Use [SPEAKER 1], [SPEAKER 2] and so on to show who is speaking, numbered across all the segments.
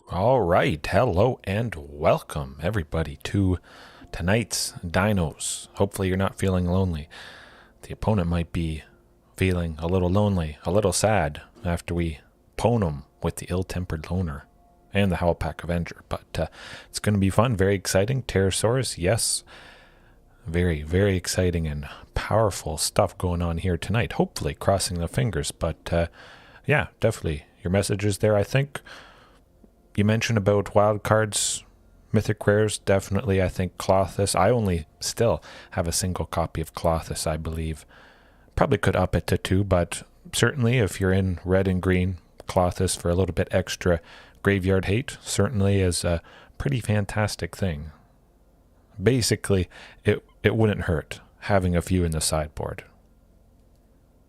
[SPEAKER 1] All right, hello and welcome everybody to tonight's Dinos. Hopefully you're not feeling lonely. The opponent might be feeling a little lonely, a little sad after we pwn him with the ill-tempered loner and the Howlpack Avenger. But it's going to be fun, very exciting. Pterosaurus, yes. Very, very exciting and powerful stuff going on here tonight. Hopefully crossing the fingers, but yeah, definitely. Your messages there, I think. You mentioned about wild cards, mythic rares. Definitely, I think Klothys. I only still have a single copy of Klothys, I believe. Probably could up it to 2, but certainly if you're in red and green, Klothys for a little bit extra graveyard hate certainly is a pretty fantastic thing. Basically, it wouldn't hurt having a few in the sideboard.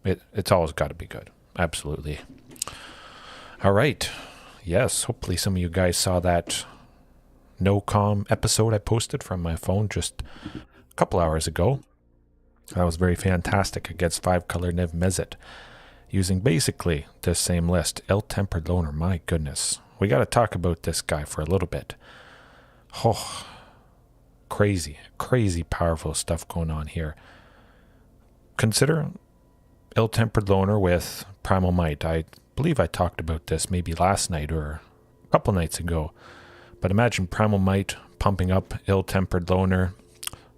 [SPEAKER 1] It's always got to be good. Absolutely. All right. Yes, hopefully some of you guys saw that no-com episode I posted from my phone just a couple hours ago. That was very fantastic against 5-color Niv Mizzet, using basically this same list. Ill-tempered loner, my goodness. We got to talk about this guy for a little bit. Oh, crazy, crazy powerful stuff going on here. Consider ill-tempered loner with Primal Might. I believe I talked about this maybe last night or a couple nights ago. But imagine Primal Might pumping up ill-tempered loner.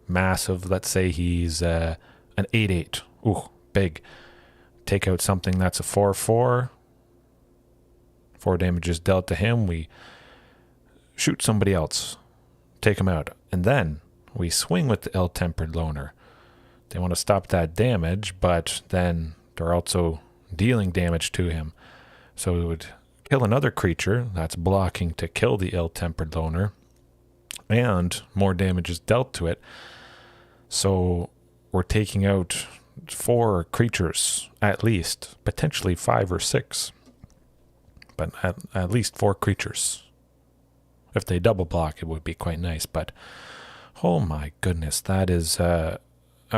[SPEAKER 1] Massive. Let's say he's an 8-8. Ooh, big. Take out something that's a 4-4. 4 damages dealt to him. We shoot somebody else. Take him out. And then we swing with the ill-tempered loner. They want to stop that damage, but then they're also dealing damage to him. So we would kill another creature that's blocking to kill the ill-tempered loner, and more damage is dealt to it. So we're taking out 4 creatures at least, potentially 5 or 6, but at least 4 creatures. If they double block, it would be quite nice, but oh my goodness, that is a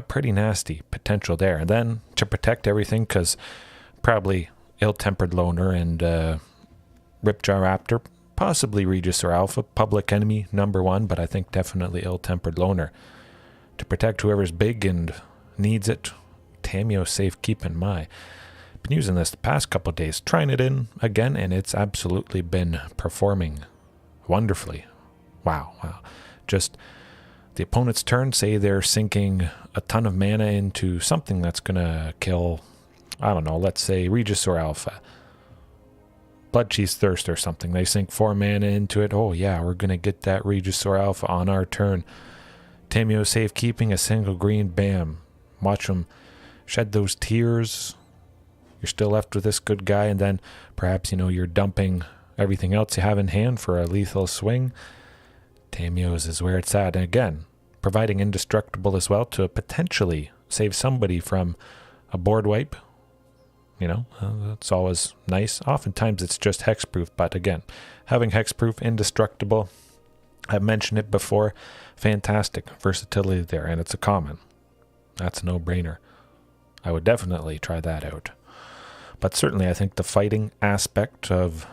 [SPEAKER 1] pretty nasty potential there. And then to protect everything, because probably ill-tempered loner and Ripjaw Raptor, possibly Regisaur Alpha, public enemy #1, but I think definitely ill-tempered loner. To protect whoever's big and needs it, Tamiyo Safekeeping. Been using this the past couple of days, trying it in again, and it's absolutely been performing wonderfully. Wow. Just the opponent's turn, say they're sinking a ton of mana into something that's going to kill, I don't know, let's say Regisaur Alpha. Bloodchief's Thirst or something. They sink 4 mana into it. Oh yeah, we're going to get that Regisaur Alpha on our turn. Tamiyo Safekeeping, a single green, bam. Watch them shed those tears. You're still left with this good guy, and then perhaps, you're dumping everything else you have in hand for a lethal swing. Tamiyo's is where it's at. And again, providing indestructible as well to potentially save somebody from a board wipe. That's always nice. Oftentimes it's just hexproof, but again, having hexproof, indestructible, I've mentioned it before, fantastic versatility there, and it's a common. That's a no-brainer. I would definitely try that out. But certainly I think the fighting aspect of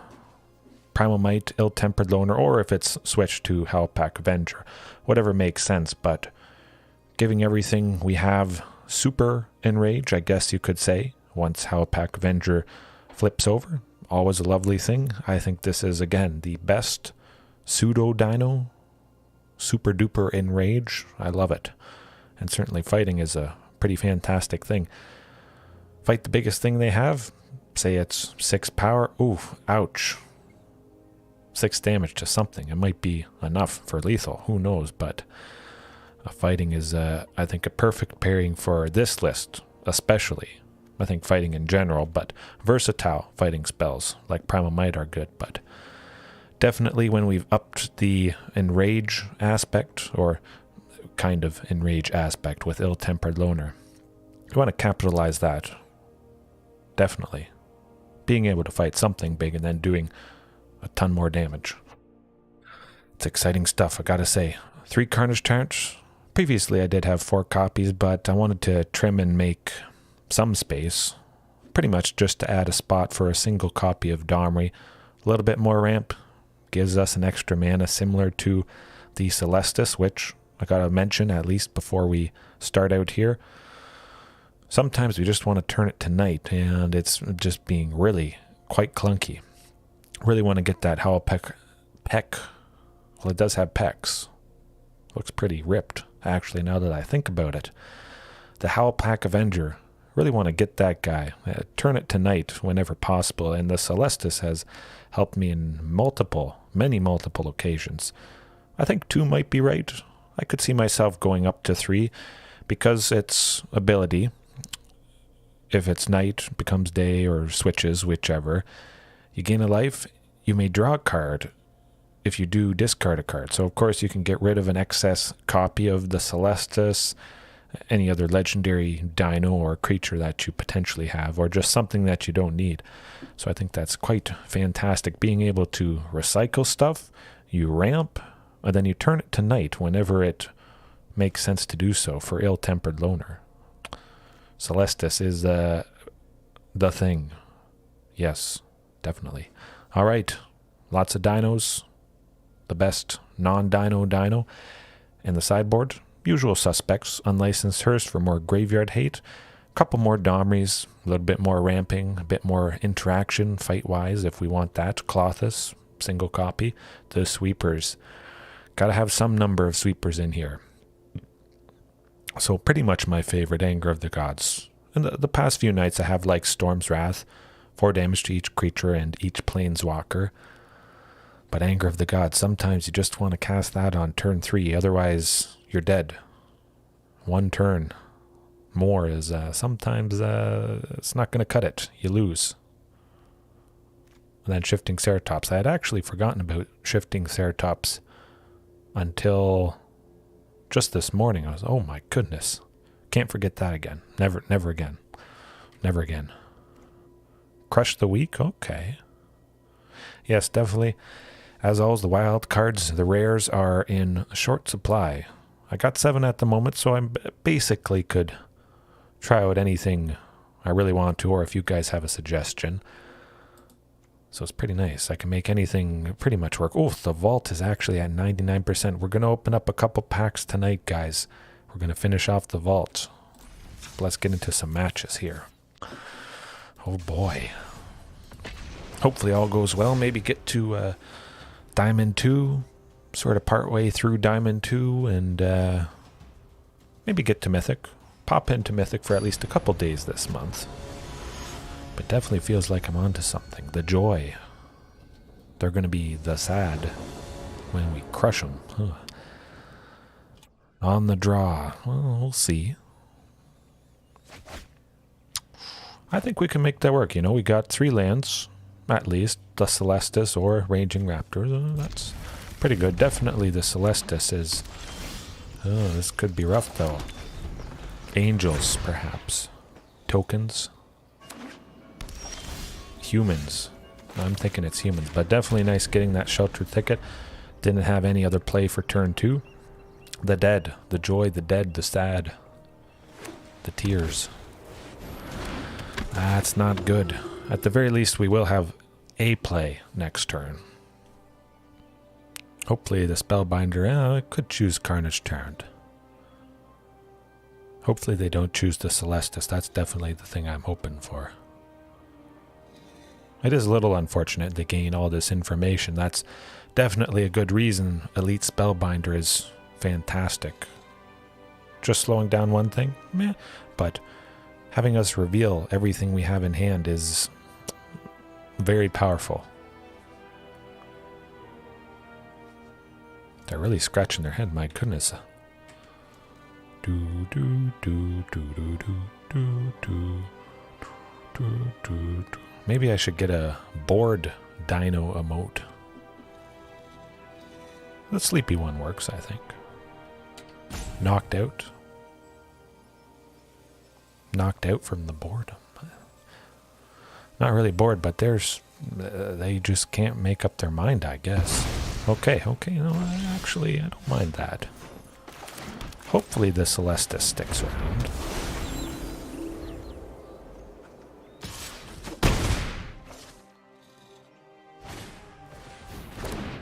[SPEAKER 1] Primal Might, ill-tempered loner, or if it's switched to Howlpack Avenger, whatever makes sense, but giving everything we have super enrage, I guess you could say, once Howlpack Avenger flips over. Always a lovely thing. I think this is, again, the best Psuedo-dino, super duper enrage. I love it. And certainly fighting is a pretty fantastic thing. Fight the biggest thing they have, say it's 6 power. Ooh, ouch. 6 damage to something. It might be enough for lethal. Who knows? But fighting is, I think, a perfect pairing for this list, especially. I think fighting in general, but versatile fighting spells like Primal Might are good. But definitely when we've upped the enrage aspect, or kind of enrage aspect with ill-tempered loner, you want to capitalize that. Definitely. Being able to fight something big and then doing a ton more damage. It's exciting stuff, I gotta say. 3 Carnage Tyrants. Previously I did have 4 copies, but I wanted to trim and make some space. pretty much just to add a spot for a single copy of Domri. A little bit more ramp gives us an extra mana similar to the Celestus, which I gotta mention at least before we start out here. Sometimes we just want to turn it to night, and it's just being really quite clunky. Really want to get that Howl Peck. Well, it does have pecs. Looks pretty ripped, actually, now that I think about it. The Howl Pack Avenger. Really want to get that guy. Turn it to night whenever possible, and the Celestus has helped me in many multiple occasions. I think 2 might be right. I could see myself going up to 3 because its ability, if it's night, becomes day, or switches, whichever. You gain a life, you may draw a card. If you do, discard a card. So, of course, you can get rid of an excess copy of the Celestus, any other legendary dino or creature that you potentially have, or just something that you don't need. So I think that's quite fantastic, being able to recycle stuff, you ramp, and then you turn it to night whenever it makes sense to do so for ill-tempered loner. Celestus is the thing. Yes, definitely. All right, lots of dinos. The best non-dino dino. And the sideboard, usual suspects. Unlicensed Hearst for more graveyard hate. A couple more Domris, a little bit more ramping, a bit more interaction fight-wise if we want that. Klothys, single copy. The sweepers. Gotta have some number of sweepers in here. So pretty much my favorite, Anger of the Gods. In the past few nights I have like Storm's Wrath, 4 damage to each creature and each planeswalker. But Anger of the Gods, sometimes you just want to cast that on turn 3, otherwise you're dead. 1 turn more is sometimes it's not going to cut it. You lose. And then Shifting Ceratops. I had actually forgotten about Shifting Ceratops until just this morning. I was, oh my goodness. Can't forget that again. Never again. Never again. Crush the Weak? Okay. Yes, definitely. As always, the wild cards, the rares are in short supply. I got 7 at the moment, so I basically could try out anything I really want to, or if you guys have a suggestion. So it's pretty nice. I can make anything pretty much work. Oh, the vault is actually at 99%. We're going to open up a couple packs tonight, guys. We're going to finish off the vault. Let's get into some matches here. Oh boy. Hopefully all goes well. Maybe get to Diamond 2, sort of partway through Diamond 2, and maybe get to Mythic. Pop into Mythic for at least a couple days this month. But definitely feels like I'm onto something. The joy. They're going to be the sad when we crush them. Huh. On the draw. Well, we'll see. I think we can make that work. You know, we got 3 lands, at least. The Celestus or Ranging Raptors. That's pretty good. Definitely the Celestus is... Oh, this could be rough, though. Angels, perhaps. Tokens. Humans. I'm thinking it's humans, but definitely nice getting that Sheltered Thicket. Didn't have any other play for turn 2. The dead, the joy, the dead, the sad, the tears. That's not good. At the very least, we will have a play next turn. Hopefully the Spellbinder, I could choose Carnage Tyrant. Hopefully they don't choose the Celestus. That's definitely the thing I'm hoping for. It is a little unfortunate they gain all this information. That's definitely a good reason Elite Spellbinder is fantastic. Just slowing down one thing? Meh. But having us reveal everything we have in hand is very powerful. They're really scratching their head, my goodness. Do do do do do do do do do do. Maybe I should get a bored dino emote. The sleepy one works, I think. Knocked out. Knocked out from the boredom. Not really bored, but they just can't make up their mind, I guess. Okay, no, actually, I don't mind that. Hopefully the Celestus sticks around.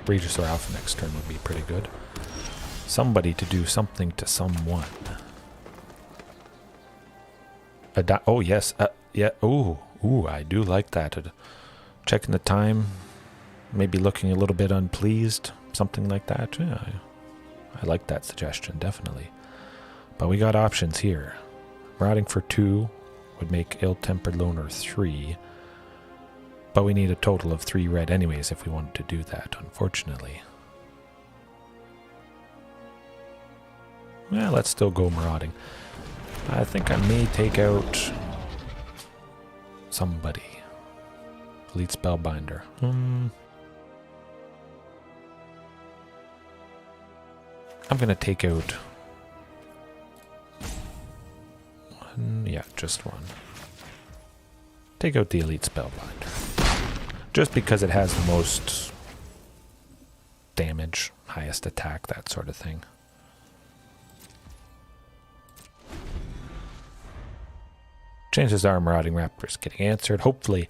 [SPEAKER 1] Regisaur Alpha next turn would be pretty good. Somebody to do something to someone. Oh, yes. Yeah. Ooh, I do like that. Checking the time. Maybe looking a little bit unpleased. Something like that. Yeah, I like that suggestion, definitely. But we got options here. Marauding for 2 would make Ill-Tempered Loner 3. But we need a total of 3 red anyways if we wanted to do that, unfortunately. Yeah, let's still go Marauding. I think I may take out somebody. Elite Spellbinder. I'm going to take out one. Yeah, just one. Take out the Elite Spellbinder. Just because it has the most damage, highest attack, that sort of thing. Chances are Marauding Raptors getting answered. Hopefully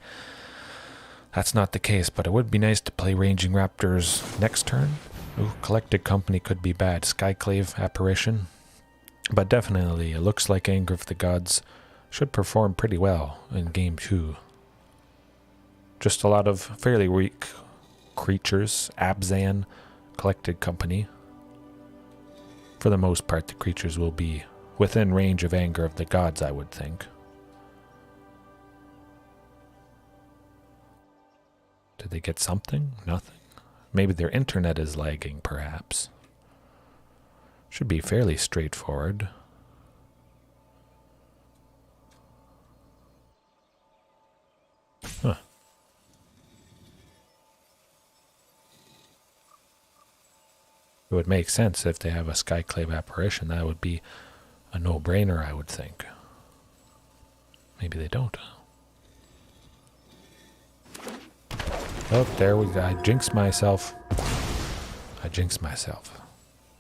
[SPEAKER 1] that's not the case, but it would be nice to play Ranging Raptors next turn. Ooh, Collected Company could be bad. Skyclave Apparition. But definitely it looks like Anger of the Gods should perform pretty well in game 2. Just a lot of fairly weak creatures. Abzan, Collected Company. For the most part, the creatures will be within range of Anger of the Gods, I would think. Did they get something? Nothing. Maybe their internet is lagging, perhaps. Should be fairly straightforward. Huh. It would make sense if they have a Skyclave Apparition. That would be a no-brainer, I would think. Maybe they don't. Oh, there we go. I jinxed myself.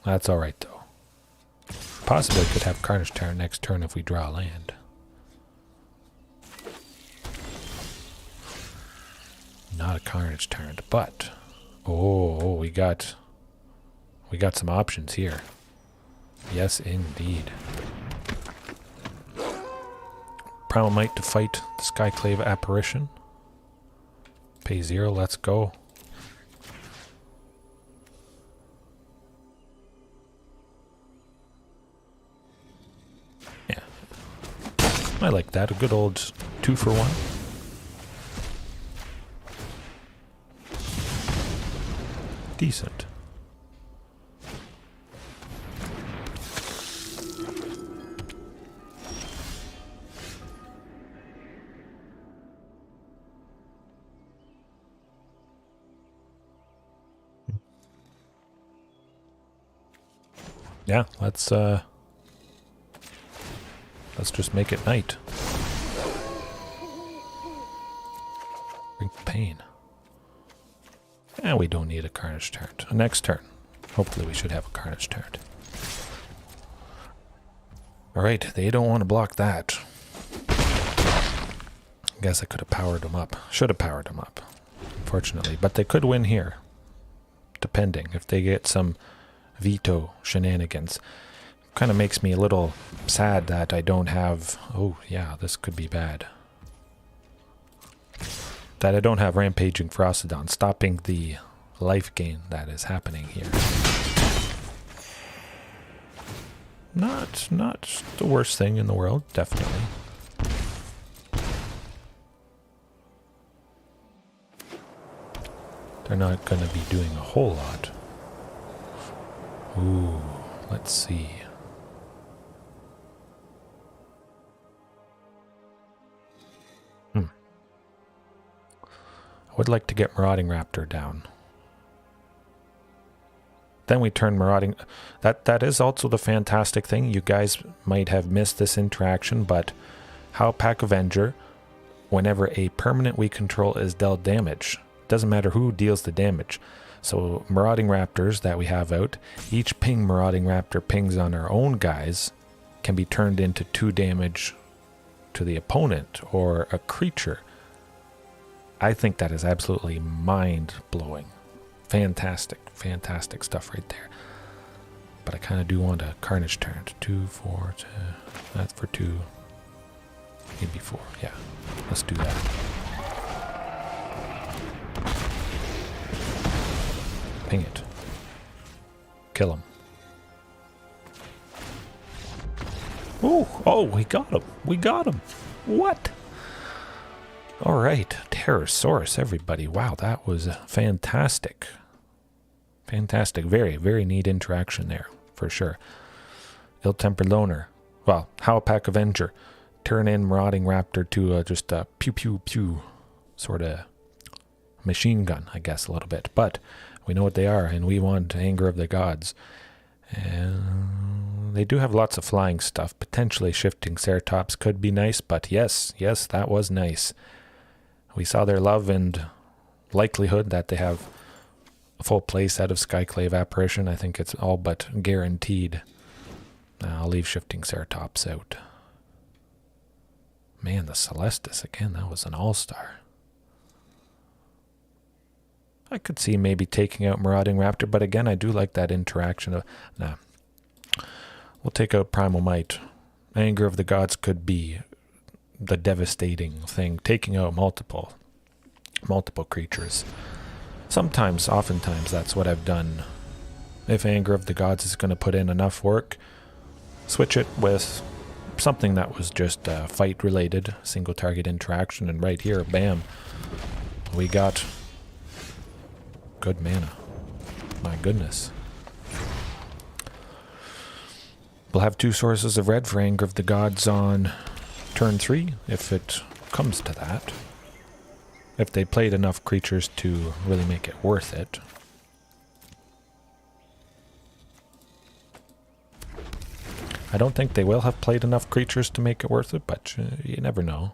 [SPEAKER 1] That's alright, though. Possibly could have Carnage Tyrant next turn if we draw land. Not a Carnage Tyrant, but... Oh, we got some options here. Yes, indeed. Primal Might to fight the Skyclave Apparition. Pay 0, let's go. Yeah. I like that. A good old 2-for-1. Decent. Yeah, let's just make it night. Bring pain. And we don't need a Carnage Tyrant. Next turn. Hopefully we should have a Carnage Tyrant. Alright, they don't want to block that. Guess I could have powered them up. Should have powered them up, unfortunately. But they could win here. Depending. If they get some veto shenanigans. Kind of makes me a little sad that I don't have... Oh, yeah, this could be bad. That I don't have Rampaging Ferocidon, stopping the life gain that is happening here. Not the worst thing in the world, definitely. They're not going to be doing a whole lot. Ooh, let's see. I would like to get Marauding Raptor down. Then we turn Marauding... That is also the fantastic thing. You guys might have missed this interaction, but how Pack Avenger, whenever a permanent we control is dealt damage, doesn't matter who deals the damage. So Marauding Raptors that we have out, each ping Marauding Raptor pings on our own guys can be turned into 2 damage to the opponent or a creature. I think that is absolutely mind-blowing. Fantastic, fantastic stuff right there. But I kind of do want a Carnage Tyrant. 2, 4, 2. That's for 2. Maybe 4. Yeah, let's do that. Ping it. Kill him. Ooh, oh, we got him. We got him. What? All right, Pterosaurus, everybody. Wow, that was fantastic. Fantastic. Very, very neat interaction there, for sure. Ill-Tempered Loner. Well, Howlpack Avenger. Turn in Marauding Raptor to just a pew-pew-pew sort of machine gun, I guess, a little bit. But we know what they are, and we want Anger of the Gods. And they do have lots of flying stuff. Potentially Shifting Ceratops could be nice, but yes, that was nice. We saw their love and likelihood that they have a full play set of Skyclave Apparition. I think it's all but guaranteed. I'll leave Shifting Ceratops out. Man, the Celestus, again, that was an all-star. I could see maybe taking out Marauding Raptor, but again, I do like that interaction of... Nah. We'll take out Primal Might. Anger of the Gods could be the devastating thing, taking out multiple creatures. Sometimes, oftentimes, that's what I've done. If Anger of the Gods is going to put in enough work, switch it with something that was just fight-related, single target interaction, and right here, bam, we got good mana. My goodness. We'll have 2 sources of red for Anger of the Gods on turn 3, if it comes to that. If they played enough creatures to really make it worth it. I don't think they will have played enough creatures to make it worth it, but you never know.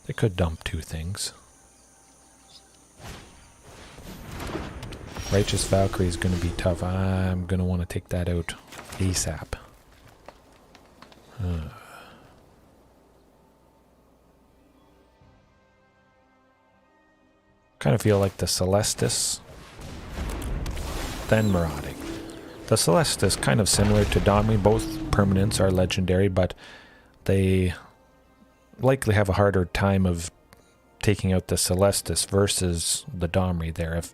[SPEAKER 1] They could dump 2 things. Righteous Valkyrie is going to be tough. I'm going to want to take that out ASAP. Kind of feel like the Celestus, then Marauding. The Celestus kind of similar to Domri. Both permanents are legendary, but they likely have a harder time of taking out the Celestus versus the Domri there. If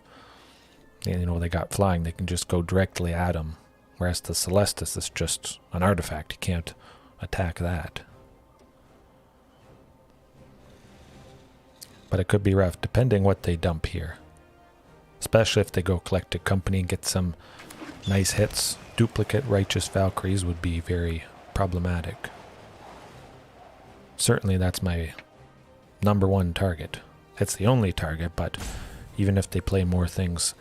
[SPEAKER 1] they got flying, they can just go directly at them. Whereas the Celestus is just an artifact. You can't attack that. But it could be rough, depending what they dump here. Especially if they go Collected Company and get some nice hits. Duplicate Righteous Valkyries would be very problematic. Certainly that's my #1 target. It's the only target, but even if they play more things,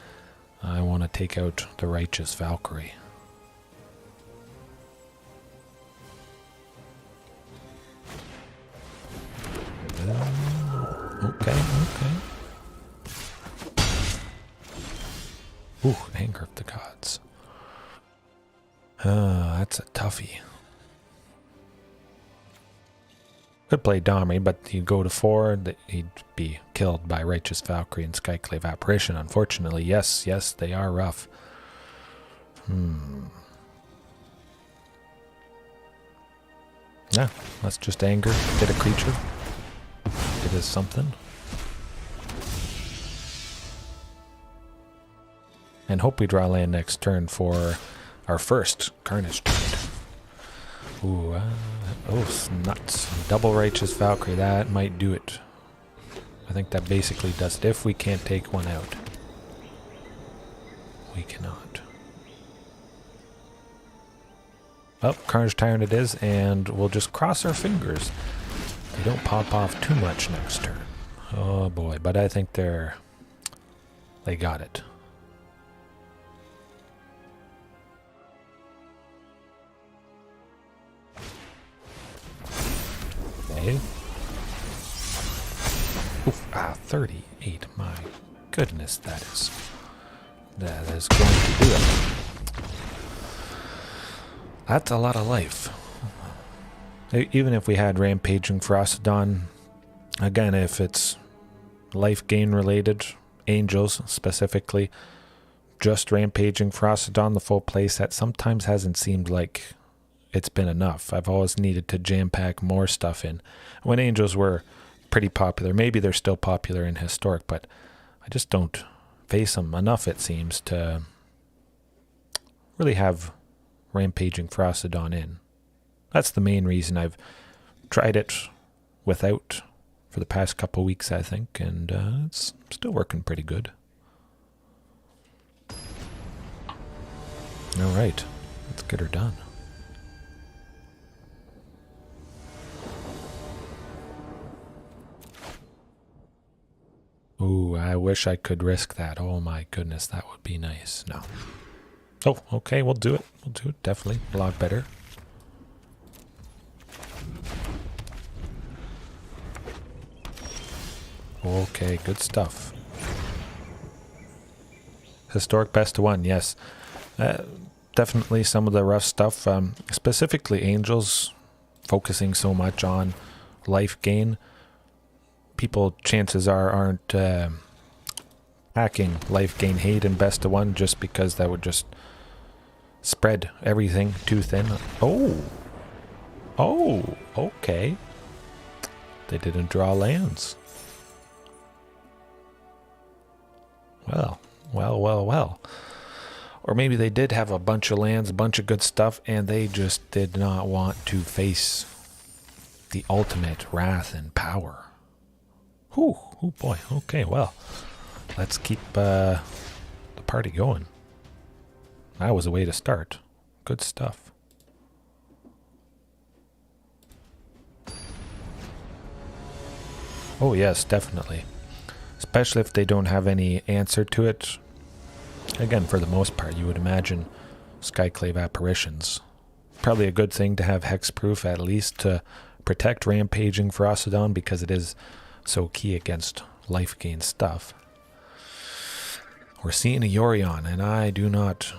[SPEAKER 1] I want to take out the Righteous Valkyrie. Okay. Ooh, Anger of the Gods. That's a toughie. Could play Domri, but he'd go to 4, he'd be killed by Righteous Valkyrie and Skyclave Apparition. Unfortunately, yes, they are rough. Yeah, let's just Anger, get a creature. It is something. And hope we draw land next turn for our first Carnage Tyrant. Ooh, oh, nuts. Double Righteous Valkyrie, that might do it. I think that basically does it. If we can't take one out. We cannot. Oh, Carnage Tyrant it is, and we'll just cross our fingers. They don't pop off too much next turn. Oh boy, but I think they got it. Okay. Oof, 38. My goodness, that is going to do it. That's a lot of life. Even if we had Rampaging Ferocidon, again, if it's life gain related, Angels specifically, just Rampaging Ferocidon, the full playset, sometimes hasn't seemed like it's been enough. I've always needed to jam-pack more stuff in. When Angels were pretty popular, maybe they're still popular in Historic, but I just don't face them enough, it seems, to really have Rampaging Ferocidon in. That's the main reason I've tried it without for the past couple weeks, I think, and it's still working pretty good. All right, let's get her done. Ooh, I wish I could risk that. Oh my goodness, that would be nice. No. Oh, okay, we'll do it. We'll do it, definitely. A lot better. Okay, good stuff. Historic best to one, yes. Definitely some of the rough stuff. Specifically Angels, focusing so much on life gain. People, chances are, aren't hacking life gain hate in best of one just because that would just spread everything too thin. Oh! Oh! Okay. They didn't draw lands. Well. Or maybe they did have a bunch of lands, a bunch of good stuff, and they just did not want to face the ultimate wrath and power. Whew, oh boy, okay, well, let's keep the party going. That was a way to start. Good stuff. Oh yes, definitely. Especially if they don't have any answer to it. Again, for the most part, you would imagine Skyclave Apparitions. Probably a good thing to have hexproof, at least to protect Rampaging Ferocidon, because it is so key against life gain stuff. We're seeing a Yorion, and I do not,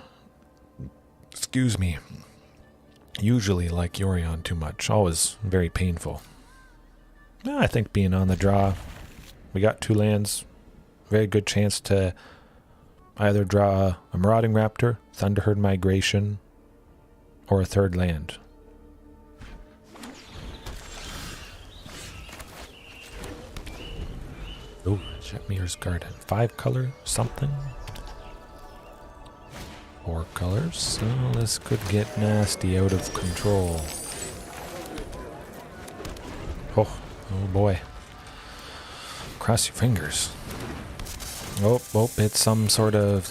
[SPEAKER 1] excuse me, usually like Yorion too much. Always very painful. I think being on the draw, we got 2 lands. Very good chance to either draw a Marauding Raptor, Thunderherd Migration, or a 3rd land. Oh, Jetmir's Garden. 5 color something. 4 colors. So this could get nasty, out of control. Oh boy. Cross your fingers. Oh, it's some sort of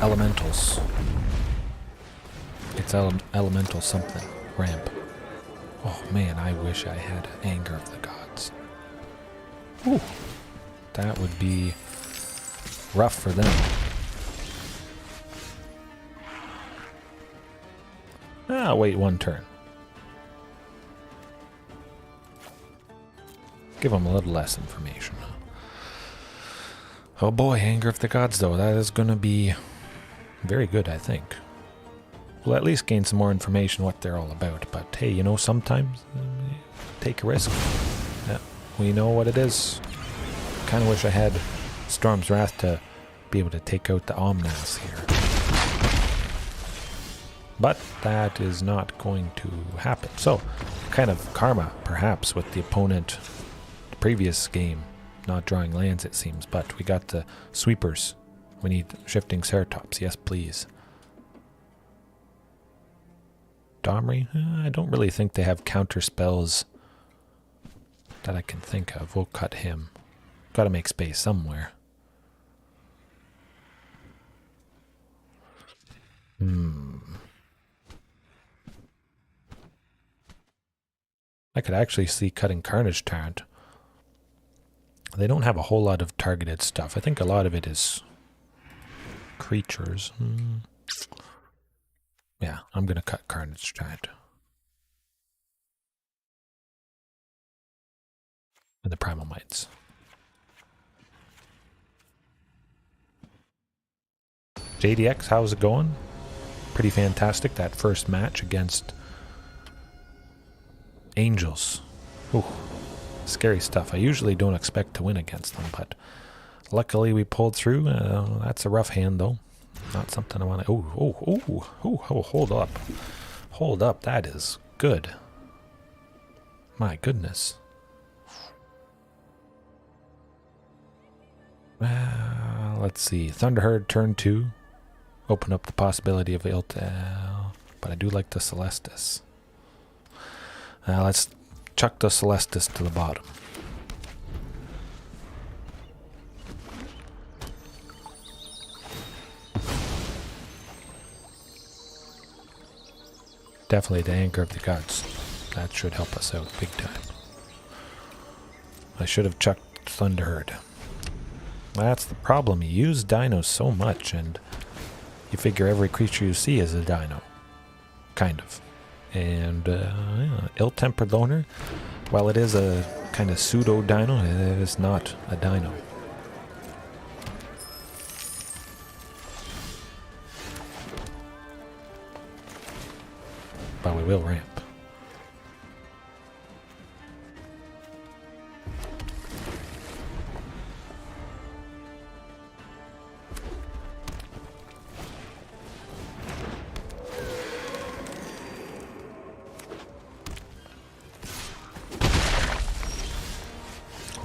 [SPEAKER 1] elementals. It's elemental something. Ramp. Oh man, I wish I had Anger of the Gods. Ooh. That would be rough for them. Wait 1 turn. Give them a little less information. Oh boy, Anger of the Gods though, that is going to be very good, I think. We'll at least gain some more information what they're all about, but hey, you know, sometimes take a risk. Yeah, we know what it is. Kind of wish I had Storm's Wrath to be able to take out the Omnas here. But that is not going to happen. So, kind of karma, perhaps, with the opponent the previous game not drawing lands, it seems. But we got the sweepers. We need Shifting Ceratops. Yes, please. Domri? I don't really think they have counter spells that I can think of. We'll cut him. Gotta make space somewhere. I could actually see cutting Carnage Tyrant. They don't have a whole lot of targeted stuff. I think a lot of it is creatures. Yeah, I'm going to cut Carnage Tyrant. And the Primal Mights. JDX, how's it going? Pretty fantastic, that first match against Angels. Ooh, scary stuff. I usually don't expect to win against them, but Luckily we pulled through. That's a rough hand though. Not something I want to... Oh, hold up. Hold up, that is good. My goodness. Let's see. Thunderherd turn 2. Open up the possibility of but I do like the Celestus. Let's chuck the Celestus to the bottom. Definitely the Anchor of the Gods. That should help us out big time. I should have chucked Thunderherd. That's the problem. You use dinos so much, and you figure every creature you see is a dino. Kind of. And yeah, Ill-Tempered Loner, while it is a kind of pseudo-dino, it is not a dino. But we will ramp.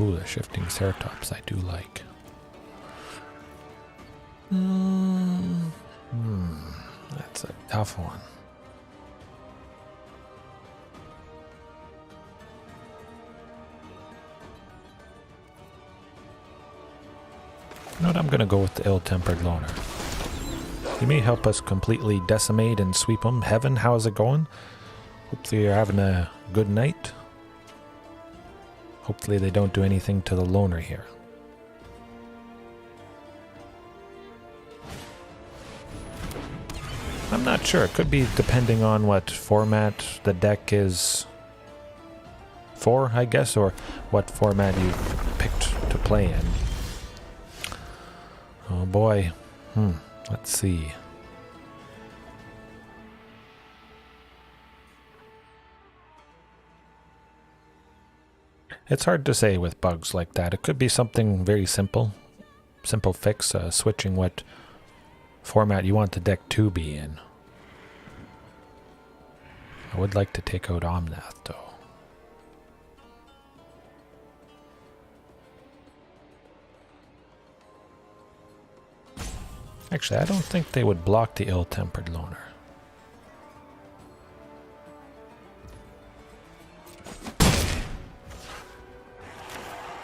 [SPEAKER 1] Ooh, the Shifting Ceratops I do like. That's a tough one. You know what, I'm going to go with the Ill-Tempered Loner. He may help us completely decimate and sweep them. Heaven, how's it going? Hopefully you're having a good night. Hopefully they don't do anything to the Loner here. I'm not sure. It could be depending on what format the deck is for, I guess, or what format you've picked to play in. Oh boy. Let's see. It's hard to say with bugs like that. It could be something very simple. Simple fix, switching what format you want the deck to be in. I would like to take out Omnath though. Actually, I don't think they would block the Ill-Tempered Loner.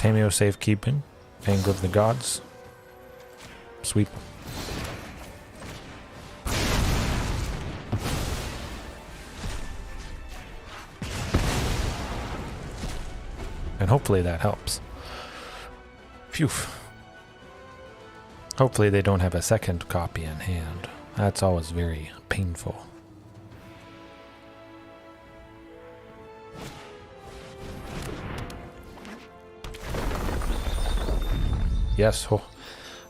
[SPEAKER 1] Tamiyo Safekeeping, Anger of the Gods, sweep. And hopefully that helps. Phew. Hopefully they don't have a second copy in hand. That's always very painful. Yes, oh,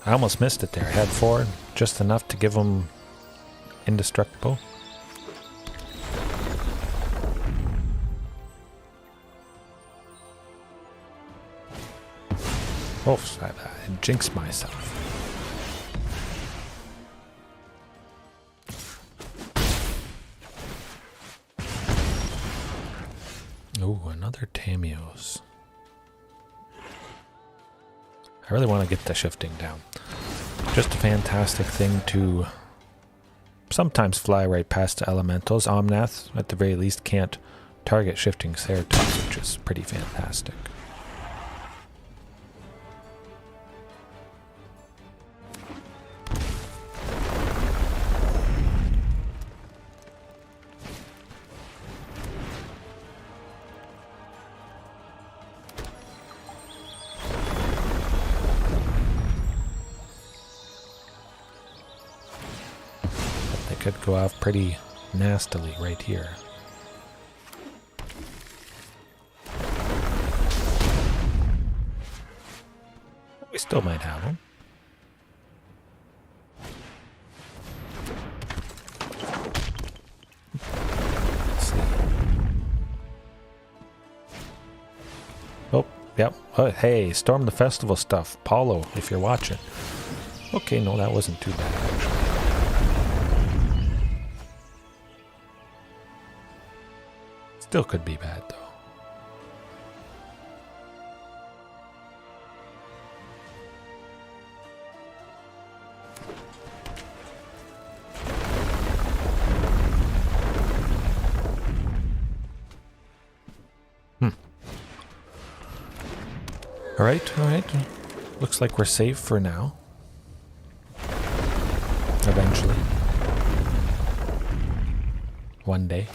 [SPEAKER 1] I almost missed it there. I had 4, just enough to give them indestructible. Oh, I jinxed myself. Oh, another Tamiyos. I really want to get the shifting down. Just a fantastic thing to sometimes fly right past the elementals. Omnath, at the very least, can't target Shifting Ceratops, which is pretty fantastic. Could go off pretty nastily right here. We still might have them. Let's see. Oh, yep. Oh, hey, Storm the Festival stuff. Paulo, if you're watching. Okay, no, that wasn't too bad, actually. Still could be bad, though. Alright, alright. Looks like we're safe for now. Eventually. One day.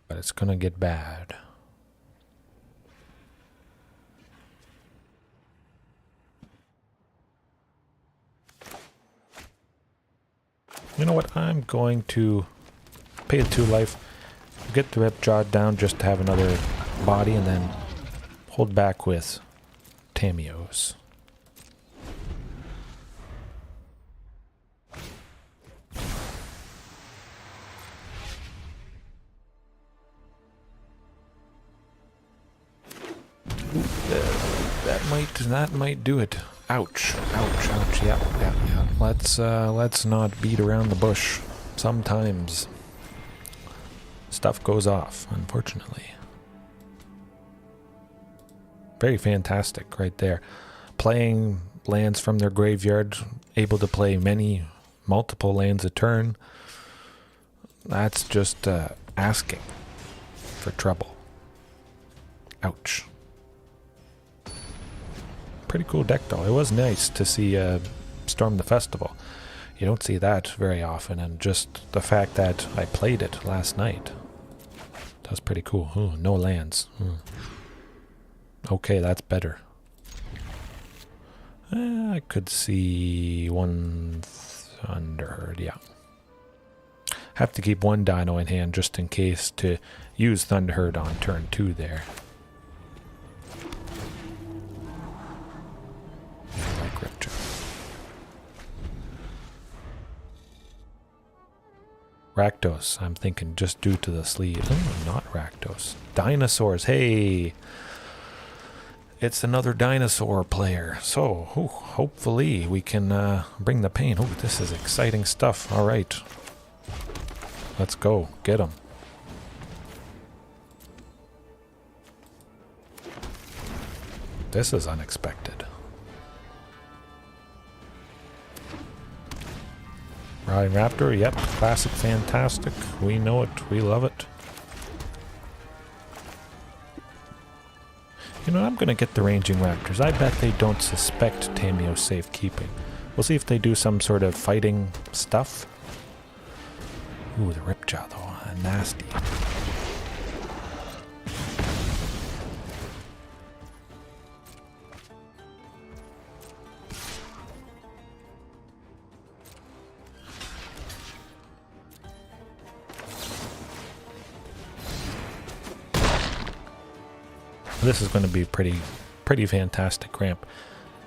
[SPEAKER 1] But it's gonna get bad. You know what? I'm going to pay the 2 life. Get the Ripjaw down just to have another body and then hold back with Tamiyos. That might do it. Ouch. Ouch, ouch. Yeah. Let's not beat around the bush. Sometimes stuff goes off, unfortunately. Very fantastic right there. Playing lands from their graveyard, able to play multiple lands a turn. That's just asking for trouble. Ouch. Pretty cool deck though. It was nice to see Storm the Festival. You don't see that very often, and just the fact that I played it last night. That was pretty cool. Ooh, no lands. Okay, that's better. I could see one Thunderherd, yeah. Have to keep one dino in hand just in case to use Thunderherd on turn 2 there. I like Ripjaw. Rakdos, I'm thinking just due to the sleeve. Oh, not Rakdos. Dinosaurs, hey! It's another dinosaur player. So, hopefully we can bring the pain. Oh, this is exciting stuff. All right. Let's go. Get him. This is unexpected. Marauding Raptor, yep, classic, fantastic. We know it, we love it. You know, I'm going to get the Ranging Raptors. I bet they don't suspect Tamiyo Safekeeping. We'll see if they do some sort of fighting stuff. Ooh, the Ripjaw though, nasty. This is going to be pretty fantastic ramp.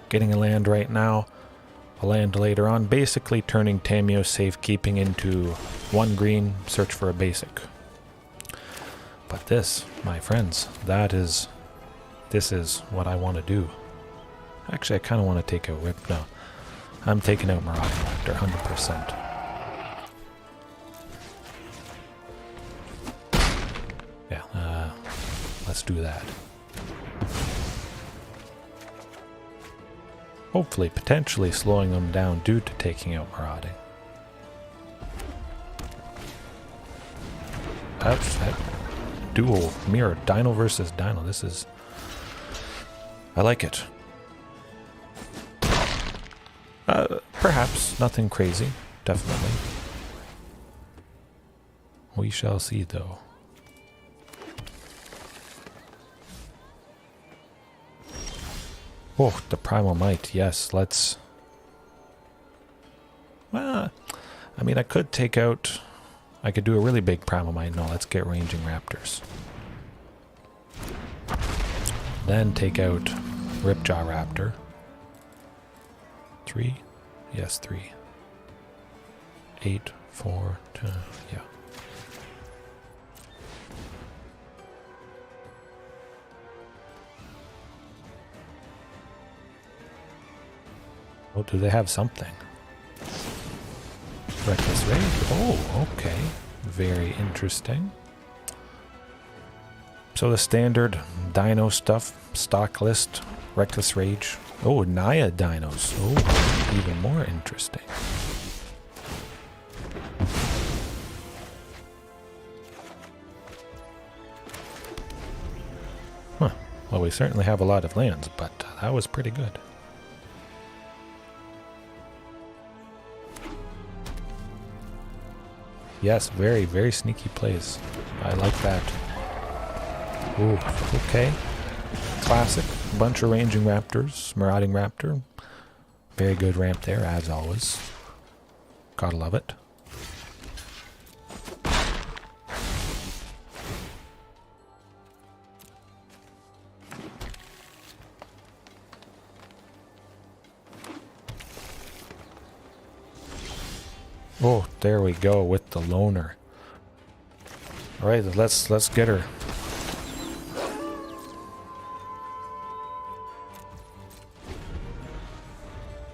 [SPEAKER 1] Getting a land right now, a land later on, basically turning Tamiyo Safekeeping into 1 green, search for a basic. But this, my friends, this is what I want to do. Actually, I kind of want to take out Rip now. I'm taking out Marauding Raptor 100%. Yeah, let's do that. Hopefully, potentially slowing them down due to taking out Marauding. That's that dual mirror, Dino versus Dino. This is... I like it. Perhaps nothing crazy, definitely. We shall see, though. Oh, the Primal Might, yes, let's... Well, I mean, I could take out... I could do a really big Primal Might. No, let's get Ranging Raptors. Then take out Ripjaw Raptor. 3? Yes, 3. 8, 4, 2, yeah. Oh, do they have something? Reckless Rage. Oh, okay. Very interesting. So the standard dino stuff, stock list, Reckless Rage. Oh, Naya dinos. Oh, even more interesting. Huh. Well, we certainly have a lot of lands, but that was pretty good. Yes, very, very sneaky plays. I like that. Ooh, okay. Classic. Bunch of Ranging Raptors. Marauding Raptor. Very good ramp there, as always. Gotta love it. Oh, there we go with the loner. All right, let's get her.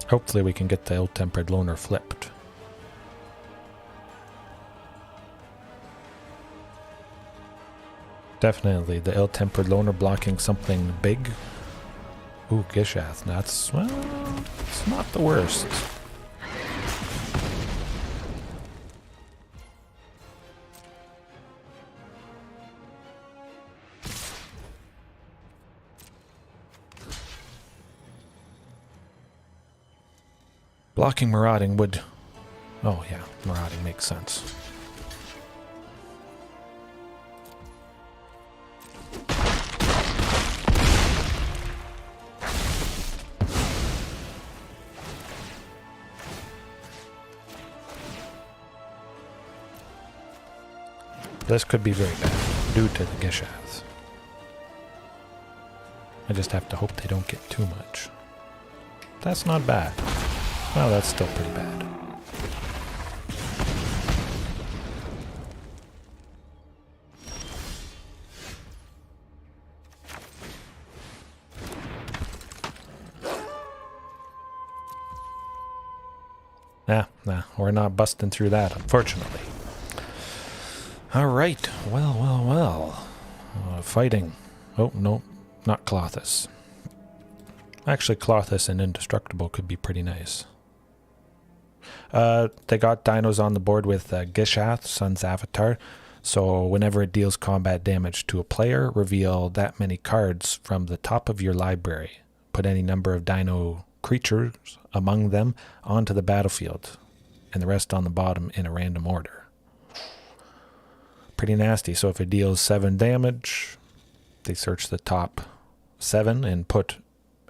[SPEAKER 1] Hopefully we can get the ill-tempered loner flipped. Definitely the ill-tempered loner blocking something big. Ooh, Gishath. That's, well, it's not the worst. Blocking Marauding would... Oh yeah, Marauding makes sense. This could be very bad, due to the Gishaths. I just have to hope they don't get too much. That's not bad. Well, that's still pretty bad. Nah, we're not busting through that, unfortunately. Alright, well. Fighting. Oh, no, not Klothys. Actually, Klothys and Indestructible could be pretty nice. They got dinos on the board with Gishath, Sun's Avatar, so whenever it deals combat damage to a player, reveal that many cards from the top of your library. Put any number of dino creatures among them onto the battlefield, and the rest on the bottom in a random order. Pretty nasty, so if it deals 7 damage, they search the top 7 and put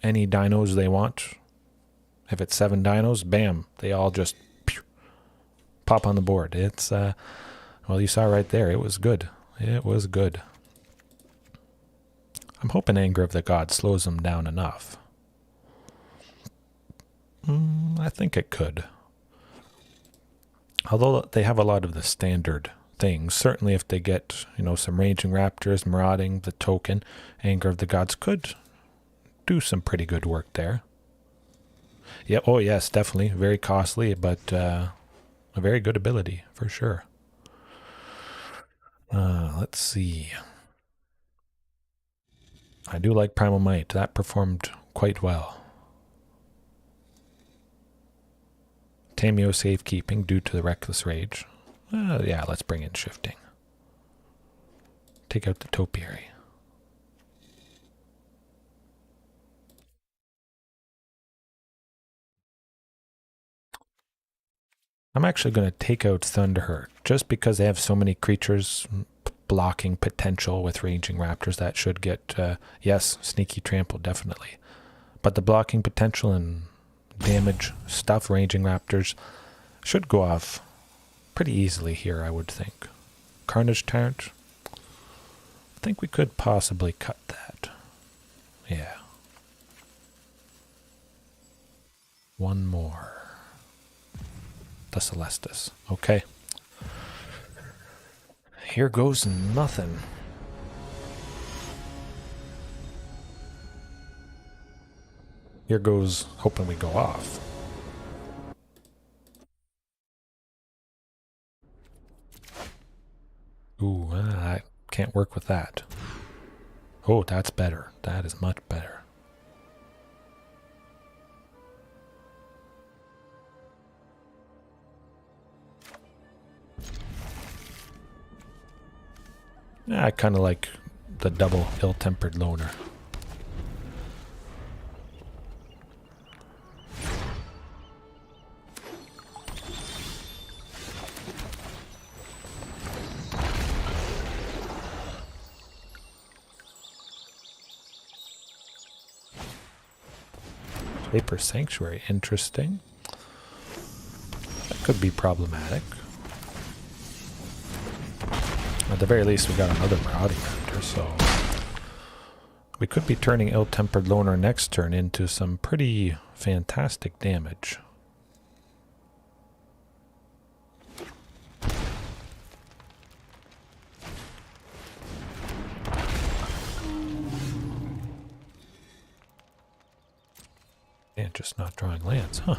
[SPEAKER 1] any dinos they want. If it's 7 dinos, bam, they all just pop on the board. It's, well, you saw right there. It was good. It was good. I'm hoping Anger of the Gods slows them down enough. I think it could. Although they have a lot of the standard things, certainly if they get, some Ranging Raptors, Marauding, the token, Anger of the Gods could do some pretty good work there. Yeah, oh yes, definitely. Very costly, but a very good ability, for sure. Let's see. I do like Primal Might. That performed quite well. Tamiyo Safekeeping due to the Reckless Rage. Yeah, let's bring in Shifting. Take out the Topiary. I'm actually going to take out Thunderherd, just because they have so many creatures blocking potential with Ranging Raptors. That should get, yes, Sneaky Trample, definitely. But the blocking potential and damage stuff, Ranging Raptors, should go off pretty easily here, I would think. Carnage Tyrant, I think we could possibly cut that. Yeah. One more. The Celestus. Okay. Here goes nothing. Here goes hoping we go off. Can't work with that. Oh, that's better. That is much better. Yeah, I kind of like the double ill-tempered loner. Vapor Sanctuary, interesting. That could be problematic. At the very least, we got another Marauding Raptor, so we could be turning ill-tempered loner next turn into some pretty fantastic damage. And just not drawing lands, huh?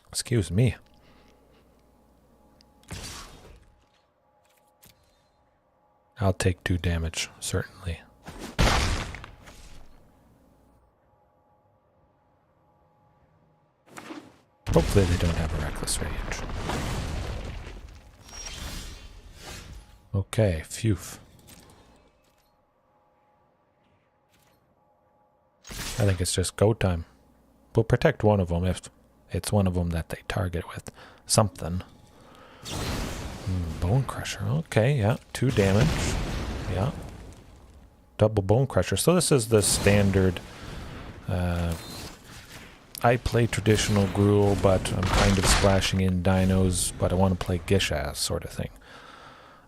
[SPEAKER 1] Excuse me. I'll take 2 damage, certainly. Hopefully they don't have a Reckless Rage. Okay, phew. I think it's just go time. We'll protect one of them if it's one of them that they target with something. Bone Crusher. Okay, yeah. 2 damage. Yeah. Double Bone Crusher. So this is the standard. I play traditional Gruul, but I'm kind of splashing in dinos, but I want to play Gishaz sort of thing.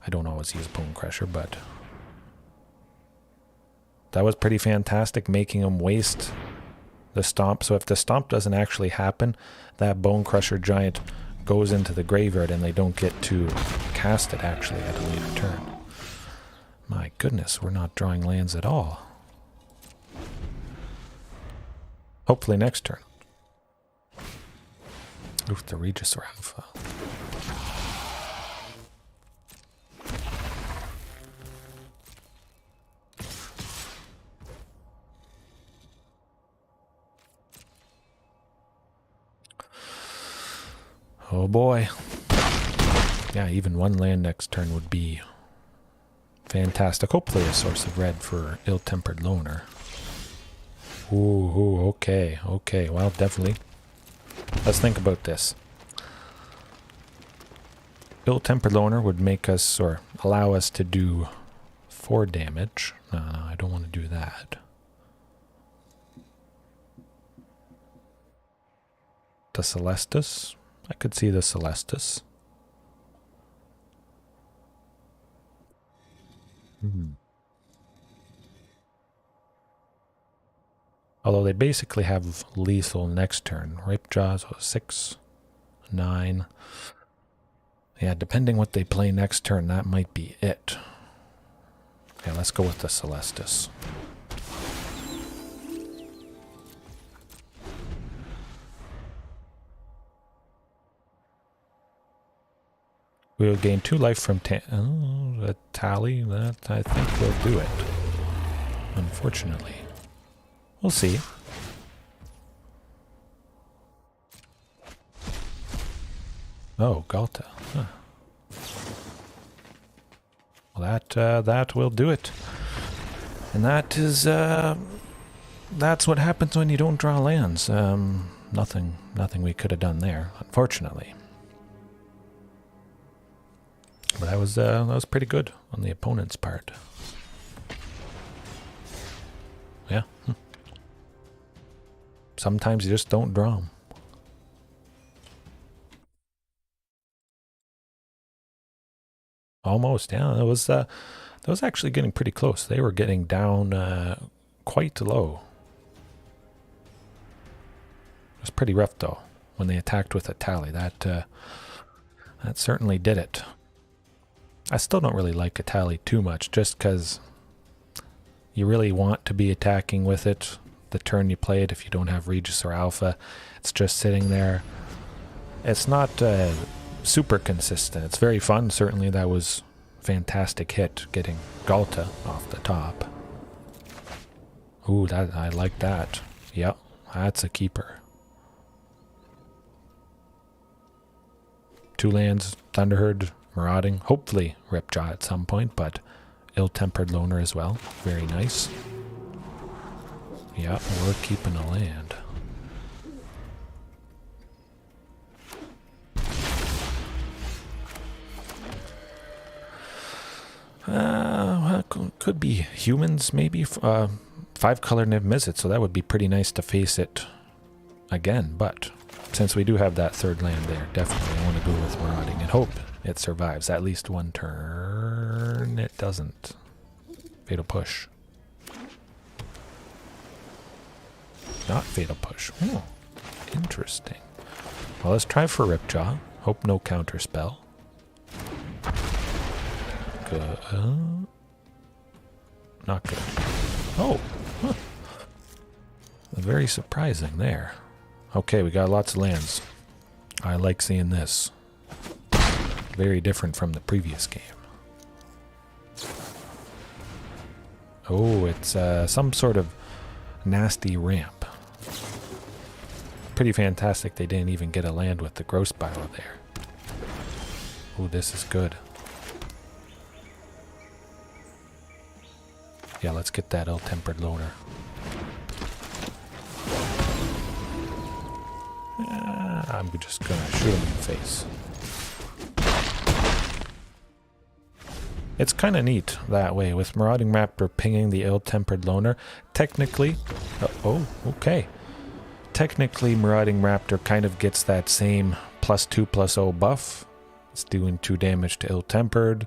[SPEAKER 1] I don't always use Bone Crusher, but that was pretty fantastic, making them waste the Stomp. So if the Stomp doesn't actually happen, that Bone Crusher Giant goes into the graveyard and they don't get to cast it actually at a later turn. My goodness, we're not drawing lands at all. Hopefully next turn. Oof, the Regisaur Alpha. Oh boy. Yeah, even 1 land next turn would be fantastic. Hopefully a source of red for ill-tempered loner. Ooh, okay, okay. Well, definitely. Let's think about this. Ill-tempered loner would make us, or allow us to do 4 damage. No, I don't want to do that. The Celestus? I could see the Celestus. Although they basically have lethal next turn. Ripjaw, so 6, 9. Yeah, depending what they play next turn, that might be it. Yeah, let's go with the Celestus. We will gain 2 life from the tally. That I think will do it. Unfortunately. We'll see. Oh, Galta. Huh. Well, that will do it. And that is that's what happens when you don't draw lands. Nothing we could have done there, unfortunately. But that was pretty good on the opponent's part. Yeah. Sometimes you just don't draw them. Almost, yeah. That was actually getting pretty close. They were getting down quite low. It was pretty rough though when they attacked with a tally. That certainly did it. I still don't really like a tally too much, just because you really want to be attacking with it the turn you play it. If you don't have Regisaur Alpha, it's just sitting there. It's not super consistent. It's very fun. Certainly that was fantastic hit getting Galta off the top. Ooh, that I like that. Yep, that's a keeper. 2 lands, Thunderherd, Marauding, hopefully Ripjaw at some point, but Ill-Tempered Loner as well. Very nice. Yep, we're keeping a land. Could be humans, maybe. 5-color Niv Mizzet, so that would be pretty nice to face it again. But since we do have that 3rd land there, definitely I want to go with Marauding and hope it survives at least 1 turn. It doesn't. Fatal Push. Not Fatal Push. Oh, interesting. Well, let's try for Ripjaw. Hope no counter spell. Good. Not good. Oh, huh. Very surprising there. Okay, we got lots of lands. I like seeing this. Very different from the previous game. Oh, it's some sort of nasty ramp. Pretty fantastic they didn't even get a land with the growth spiral there. Oh, this is good. Yeah, let's get that Ill-Tempered Loner. I'm just gonna shoot him in the face. It's kind of neat that way, with Marauding Raptor pinging the Ill-Tempered Loner. Technically... oh, okay. Technically, Marauding Raptor kind of gets that same +2/+0 buff. It's doing 2 damage to Ill-Tempered.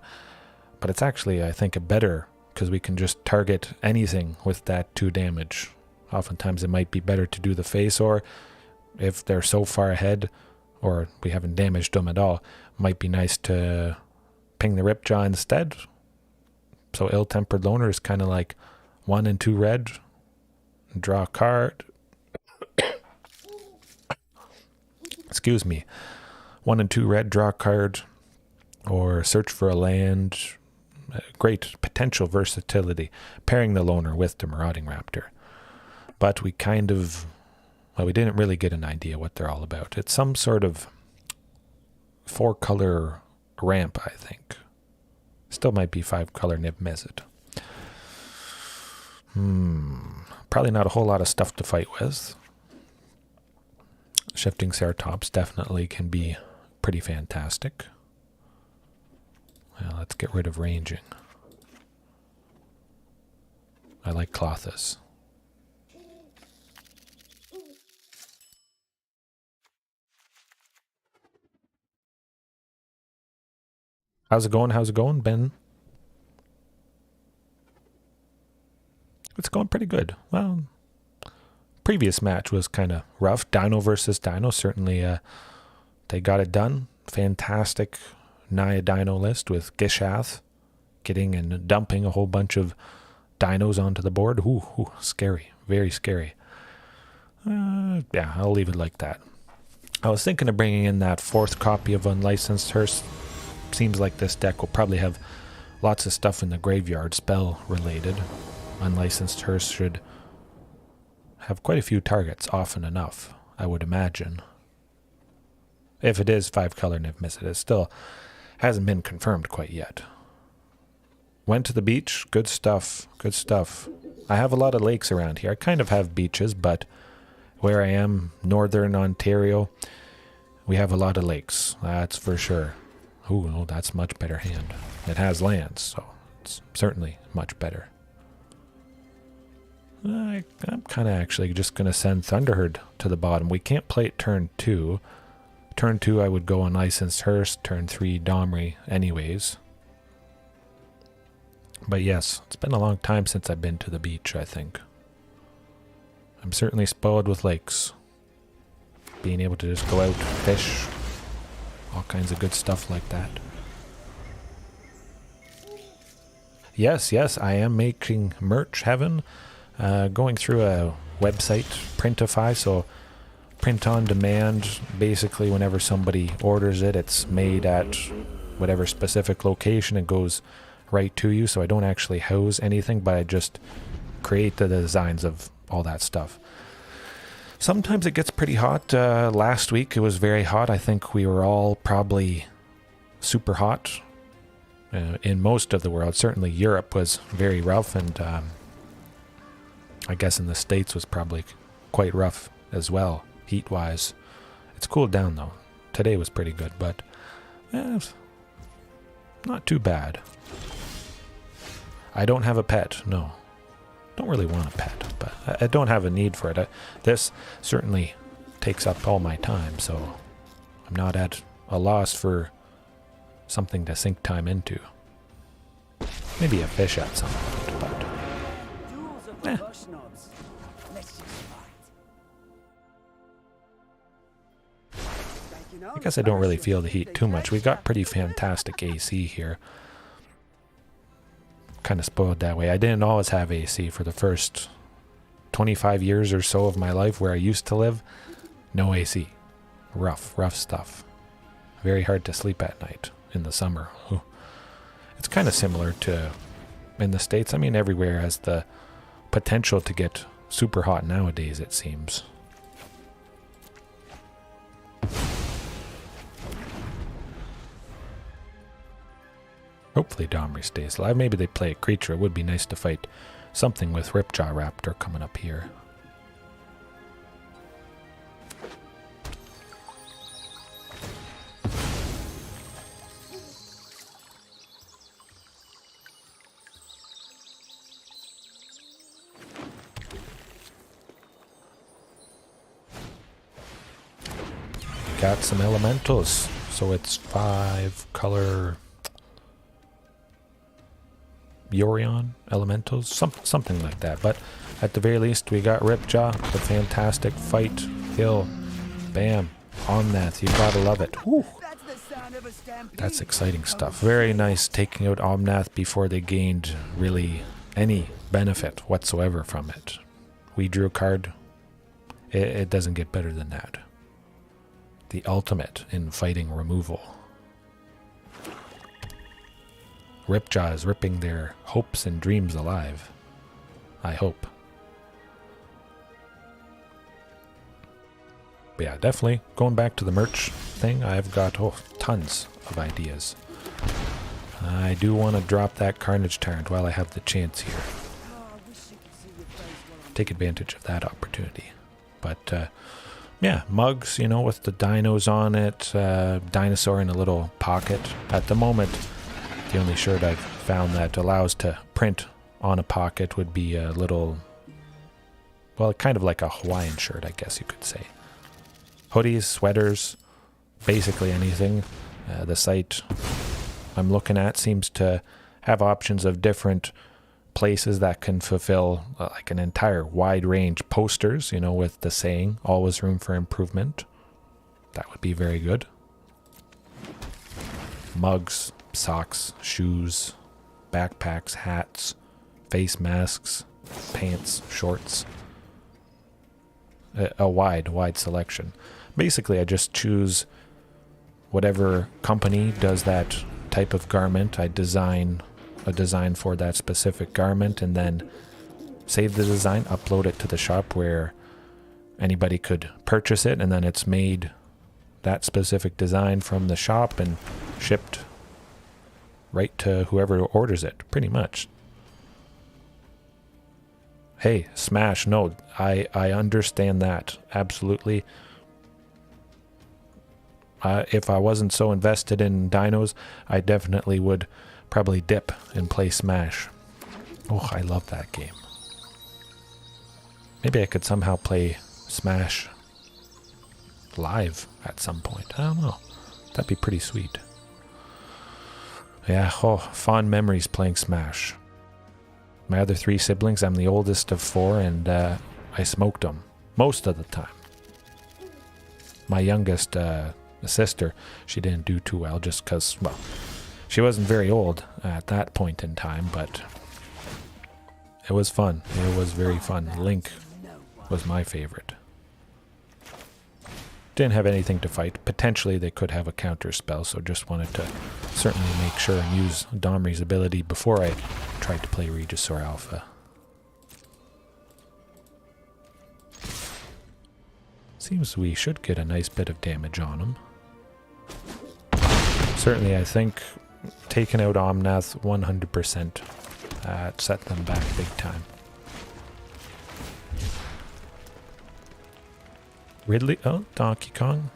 [SPEAKER 1] But it's actually, I think, a better... because we can just target anything with that 2 damage. Oftentimes it might be better to do the face, or if they're so far ahead, or we haven't damaged them at all, might be nice to ping the Ripjaw instead. So Ill-Tempered Loner is kind of like 1 and 2 red, draw a card. Excuse me. 1 and 2 red, draw a card, or search for a land. Great potential versatility, pairing the Loner with the Marauding Raptor. But we kind of, well, we didn't really get an idea what they're all about. It's some sort of 4-color ramp, I think. Still might be 5-color Niv Mizzet. Probably not a whole lot of stuff to fight with. Shifting Ceratops definitely can be pretty fantastic. Well, let's get rid of ranging. I like Klothys. How's it going? How's it going, Ben? It's going pretty good. Well, previous match was kind of rough. Dino versus Dino. Certainly they got it done. Fantastic Naya Dino list with Gishath getting and dumping a whole bunch of dinos onto the board. Ooh, scary. Very scary. Yeah, I'll leave it like that. I was thinking of bringing in that 4th copy of Unlicensed Hearse. Seems like this deck will probably have lots of stuff in the graveyard, spell related. Unlicensed Hearse should have quite a few targets often enough, I would imagine. If it is 5-color Niv Mizzet, it still hasn't been confirmed quite yet. Went to the beach. Good stuff. Good stuff. I have a lot of lakes around here. I kind of have beaches, but where I am, northern Ontario, we have a lot of lakes. That's for sure. Ooh, no, that's much better hand. It has lands, so it's certainly much better. I'm kind of actually just going to send Thunderherd to the bottom. We can't play it turn 2. Turn 2, I would go on Unlicensed Hearse. Turn 3, Domri, anyways. But yes, it's been a long time since I've been to the beach, I think. I'm certainly spoiled with lakes. Being able to just go out, fish, all kinds of good stuff like that. Yes, I am making merch, Heaven. Going through a website, Printify, so print on demand. Basically, whenever somebody orders it, it's made at whatever specific location, it goes right to you. So I don't actually house anything, but I just create the designs of all that stuff. Sometimes it gets pretty hot. Last week it was very hot. I think we were all probably super hot in most of the world. Certainly Europe was very rough, and I guess in the States was probably quite rough as well, heat-wise. It's cooled down though. Today was pretty good, but not too bad. I don't have a pet, no. Don't really want a pet, but I don't have a need for it. This certainly takes up all my time, so I'm not at a loss for something to sink time into. Maybe a fish at some point, but I guess I don't really feel the heat too much. We've got pretty fantastic AC here. Kind of spoiled that way. I didn't always have AC for the first 25 years or so of my life where I used to live. No AC. Rough stuff. Very hard to sleep at night in the summer. It's kind of similar to in the States. I mean, everywhere has the potential to get super hot nowadays, it seems. Hopefully Domri stays alive. Maybe they play a creature. It would be nice to fight something with Ripjaw Raptor coming up here. Got some elementals. So it's 5 color Yorion elementals, something like that. But at the very least, we got Ripjaw, the fantastic fight, kill, bam, Omnath. You gotta love it. Whew. That's exciting stuff. Very nice taking out Omnath before they gained really any benefit whatsoever from it. We drew a card. It doesn't get better than that. The ultimate in fighting removal. Ripjaw is ripping their hopes and dreams alive. I hope. But yeah, definitely going back to the merch thing, I've got tons of ideas. I do want to drop that Carnage Tyrant while I have the chance here. Take advantage of that opportunity. But yeah, mugs, you know, with the dinos on it, dinosaur in a little pocket. At the moment, the only shirt I've found that allows to print on a pocket would be a little, well, kind of like a Hawaiian shirt, I guess you could say. Hoodies, sweaters, basically anything. The site I'm looking at seems to have options of different places that can fulfill like an entire wide range posters, you know, with the saying, always room for improvement. That would be very good. Mugs, socks, shoes, backpacks, hats, face masks, pants, shorts. A wide selection. Basically, I just choose whatever company does that type of garment. I design a design for that specific garment and then save the design, upload it to the shop where anybody could purchase it, and then it's made that specific design from the shop and shipped right to whoever orders it, pretty much. Hey, Smash, no, I understand that, absolutely. If I wasn't so invested in dinos, I definitely would probably dip and play Smash. Oh, I love that game. Maybe I could somehow play Smash live at some point. I don't know. That'd be pretty sweet. Yeah, oh, fond memories playing Smash. My other 3 siblings, I'm the oldest of 4, and I smoked them most of the time. My youngest sister, she didn't do too well just because, well, she wasn't very old at that point in time, but it was fun. It was very fun. Link was my favorite. Didn't have anything to fight. Potentially they could have a counter spell, so just wanted to certainly make sure and use Domri's ability before I tried to play Regisaur Alpha. Seems we should get a nice bit of damage on him. Certainly I think taking out Omnath 100% set them back big time. Ridley, oh, Donkey Kong.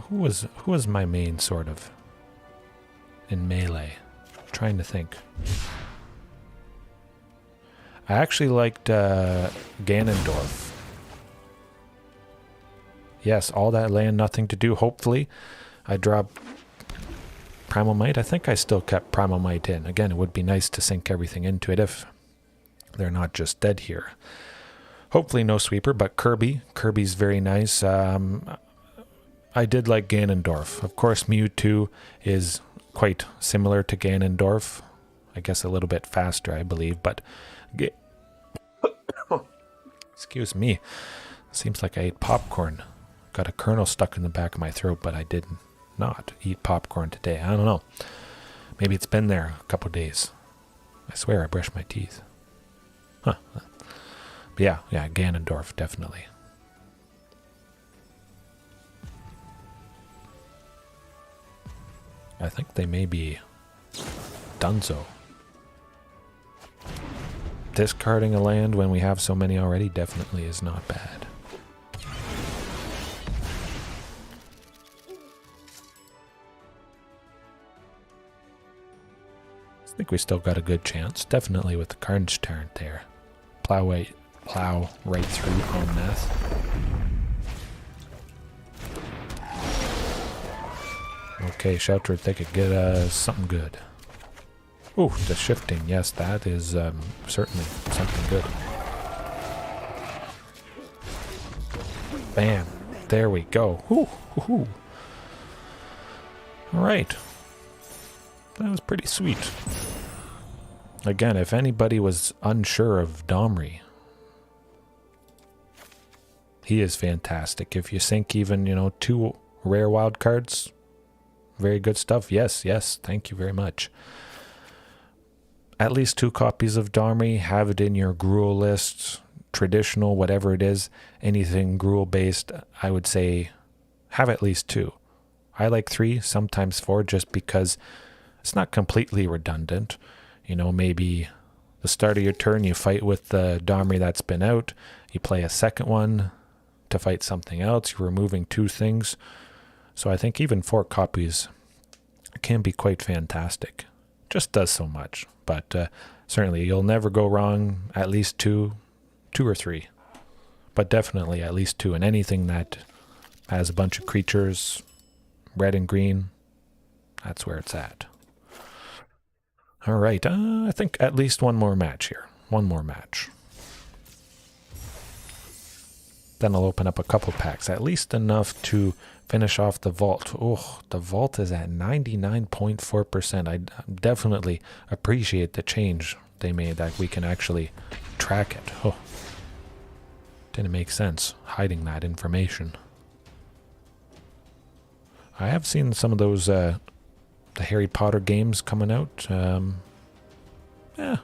[SPEAKER 1] Who was my main sort of in melee? I'm trying to think. I actually liked Ganondorf. Yes, all that land, nothing to do. Hopefully, I drop Primal Might. I think I still kept Primal Might in. Again, it would be nice to sink everything into it if they're not just dead here. Hopefully no sweeper, but Kirby's very nice. I did like Ganondorf. Of course, Mewtwo is quite similar to Ganondorf. I guess a little bit faster, I believe, but... Excuse me. Seems like I ate popcorn. Got a kernel stuck in the back of my throat, but I did not eat popcorn today. I don't know. Maybe it's been there a couple days. I swear I brushed my teeth. Huh. But yeah, Ganondorf, definitely. I think they may be donezo. Discarding a land when we have so many already definitely is not bad. I think we still got a good chance. Definitely with the Carnage Tyrant there. Plow right through Omnath. Okay, Sheltered Thicket, get something good. Ooh, the shifting. Yes, that is certainly something good. Bam. There we go. Ooh, ooh, ooh. All right. That was pretty sweet. Again, if anybody was unsure of Domri, he is fantastic. If you sink even, 2 rare wild cards, very good stuff. Yes, thank you very much. At least 2 copies of Domri. Have it in your Gruul list, traditional, whatever it is. Anything Gruul based, I would say have at least 2. I like 3, sometimes 4, just because it's not completely redundant. Maybe the start of your turn you fight with the Domri that's been out. You play a second one to fight something else. You're removing 2 things. So I think even 4 copies can be quite fantastic. Just does so much. But certainly you'll never go wrong. At least 2 or 3. But definitely at least 2. And anything that has a bunch of creatures, red and green, that's where it's at. All right, I think at least one more match here. One more match. Then I'll open up a couple packs, at least enough to finish off the vault. Oh, the vault is at 99.4%. I definitely appreciate the change they made that we can actually track it. Oh, didn't make sense hiding that information. I have seen some of those the Harry Potter games coming out. Yeah,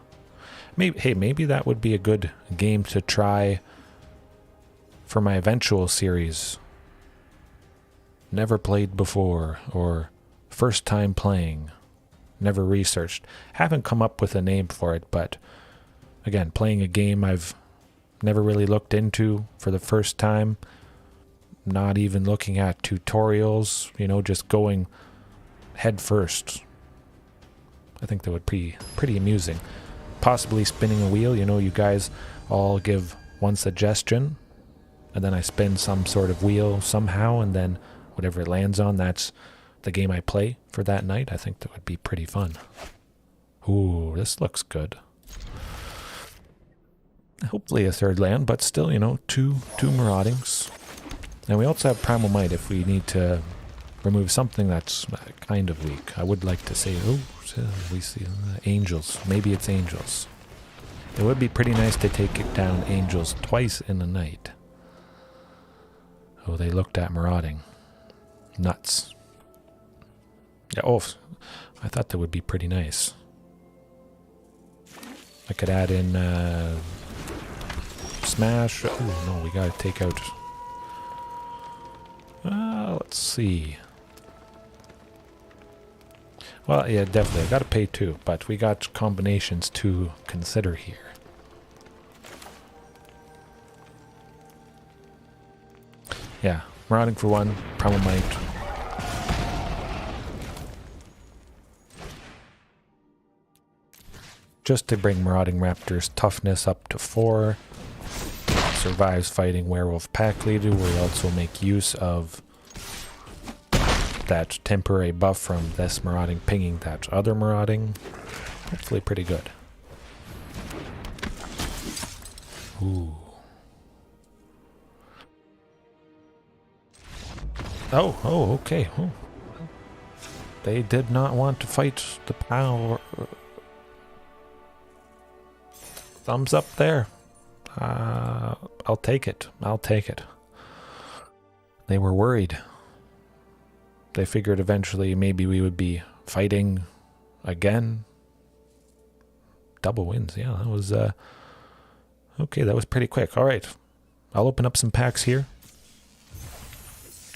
[SPEAKER 1] maybe that would be a good game to try for my eventual series. Never played before, or first time playing, never researched. Haven't come up with a name for it, but again, playing a game I've never really looked into for the first time, not even looking at tutorials, just going head first. I think that would be pretty amusing. Possibly spinning a wheel, you guys all give one suggestion, and then I spin some sort of wheel somehow, and then whatever it lands on, that's the game I play for that night. I think that would be pretty fun. Ooh, this looks good. Hopefully a 3rd land, but still, 2 Maraudings. And we also have Primal Might if we need to remove something that's kind of weak. I would like to say, we see Angels. Maybe it's Angels. It would be pretty nice to take it down Angels twice in a night. So they looked at marauding. Nuts. Yeah, oh, I thought that would be pretty nice. I could add in smash. Oh no, we gotta take out. Let's see. Well, yeah, definitely. I gotta pay 2, but we got combinations to consider here. Yeah, Marauding for 1, Primal Might. Just to bring Marauding Raptor's toughness up to 4. Survives fighting Werewolf Pack Leader. We also make use of that temporary buff from this Marauding pinging that other Marauding. Hopefully pretty good. Ooh. Oh, okay. Oh. They did not want to fight the power. Thumbs up there. I'll take it. I'll take it. They were worried. They figured eventually maybe we would be fighting again. Double wins. Yeah, that was okay, that was pretty quick. All right. I'll open up some packs here.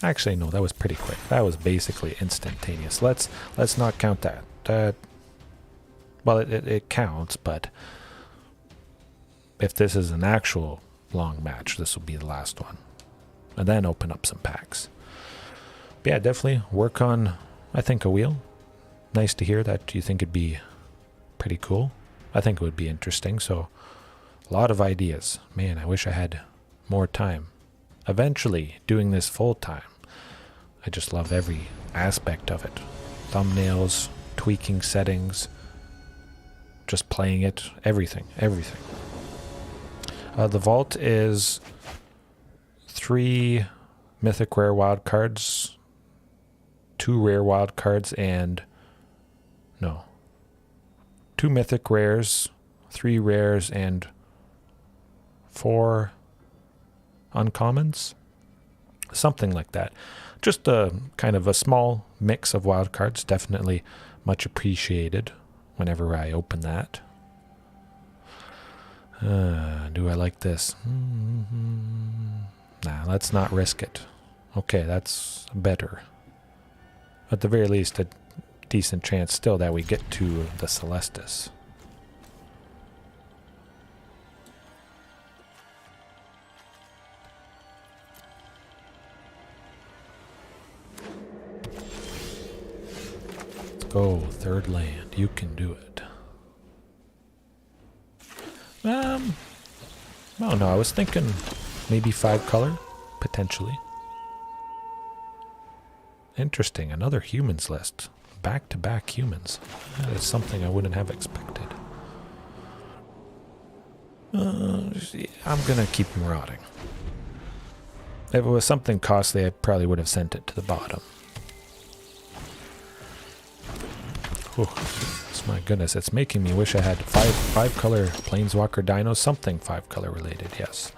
[SPEAKER 1] Actually, no, that was pretty quick. That was basically instantaneous. Let's not count that. Well, it counts, but if this is an actual long match, this will be the last one. And then open up some packs. But yeah, definitely work on, I think, a wheel. Nice to hear that you think it'd be pretty cool. I think it would be interesting, so a lot of ideas. Man, I wish I had more time. Eventually, doing this full time. I just love every aspect of it. Thumbnails, tweaking settings, just playing it, everything. The vault is 3 mythic rare wild cards, 2 rare wild cards, and no, 2 mythic rares, 3 rares, and 4 uncommons, something like that. Just a kind of a small mix of wild cards. Definitely much appreciated whenever I open that. Do I like this? Nah, let's not risk it. Okay, that's better. At the very least, a decent chance still that we get to the Celestus. Let's go, third land. You can do it. Oh no, I was thinking maybe 5 color, potentially. Interesting, another humans list. Back-to-back humans. That is something I wouldn't have expected. I'm gonna keep marauding. If it was something costly, I probably would have sent it to the bottom. Whew. My goodness, it's making me wish I had five color Planeswalker dinos, something 5 color related, yes.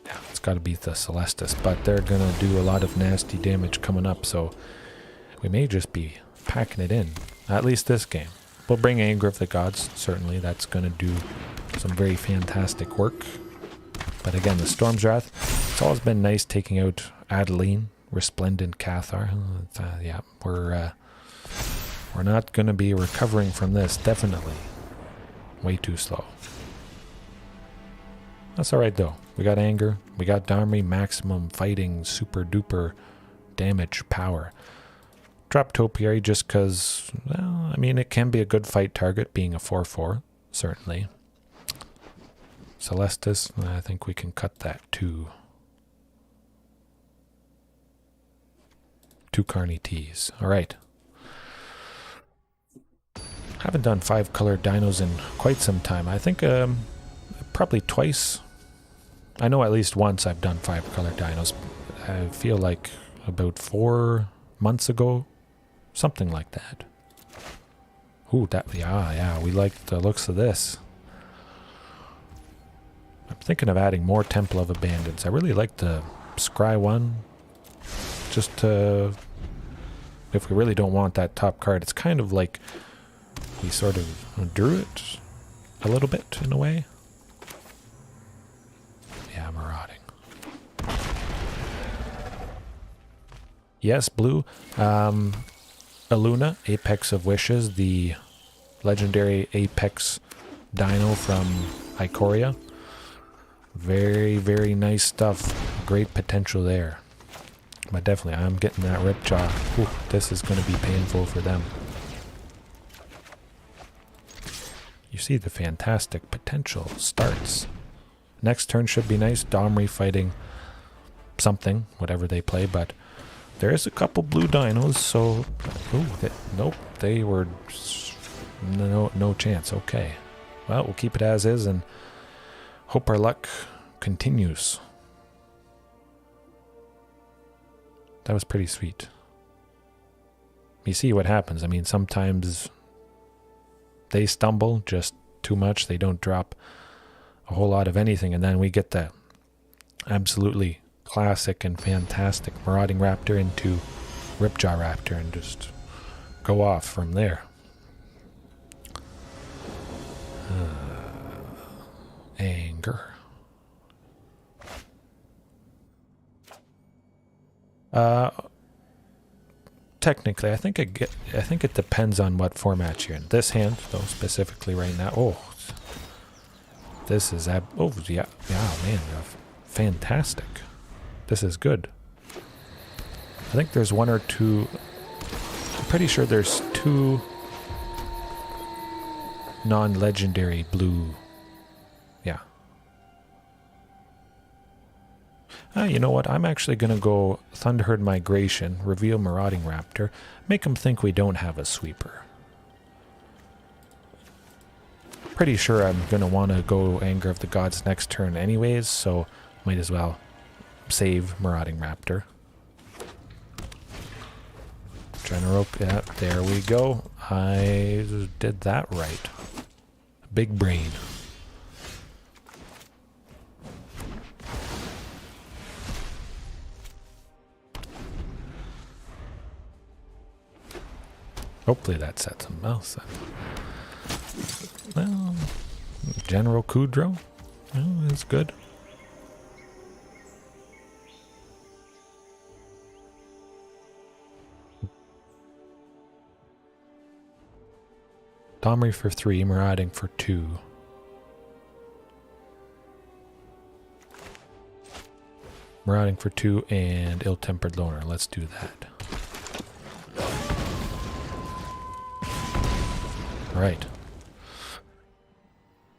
[SPEAKER 1] Yeah, it's got to be the Celestus, but they're going to do a lot of nasty damage coming up, so we may just be packing it in, at least this game. We'll bring Anger of the Gods, certainly, that's going to do some very fantastic work. But again, the Storm's Wrath, it's always been nice taking out Adeline. Resplendent Cathar. Yeah, we're not going to be recovering from this, definitely. Way too slow. That's alright though. We got Anger, we got Domri, maximum fighting, super duper damage power. Drop Topiary just because, well, I mean, it can be a good fight target, being a 4/4, certainly. Celestus, I think we can cut that too. 2 Carnage T's. Alright. Haven't done 5 color dinos in quite some time. I think probably twice. I know at least once I've done 5 color dinos. I feel like about 4 months ago. Something like that. Ooh, that, yeah, we like the looks of this. thinking of adding more Temple of Abundance. I really like the Scry one. Just to, if we really don't want that top card, it's kind of like we sort of drew it a little bit in a way. Yeah, Marauding. Yes, blue. Aluna, Apex of Wishes, the legendary Apex Dino from Ikoria. Very, very nice stuff. Great potential there. But definitely, I'm getting that Ripjaw. Ooh, this is going to be painful for them. You see the fantastic potential starts. Next turn should be nice. Domri fighting something, whatever they play, but there's a couple blue dinos, so... Ooh, nope, they were... No chance. Okay. Well, we'll keep it as is and hope our luck continues. That was pretty sweet. You see what happens. I mean, sometimes they stumble just too much. They don't drop a whole lot of anything, and then we get the absolutely classic and fantastic Marauding Raptor into Ripjaw Raptor and just go off from there. Anger. Technically, I think it depends on what format you're in. This hand, though, specifically right now. Oh, this is yeah, man, fantastic. This is good. I think there's one or two. I'm pretty sure there's two non-legendary blue. Yeah. You know what? I'm actually going to go Thunderherd Migration, reveal Marauding Raptor, make them think we don't have a sweeper. Pretty sure I'm going to want to go Anger of the Gods next turn anyways, so might as well save Marauding Raptor. General, yeah, there we go. I did that right. Big brain. Hopefully that sets him else up. Well, General Kudro, well, that's good. Domri for 3, Marauding for 2. Marauding for 2 and Ill-Tempered Loner. Let's do that. Alright.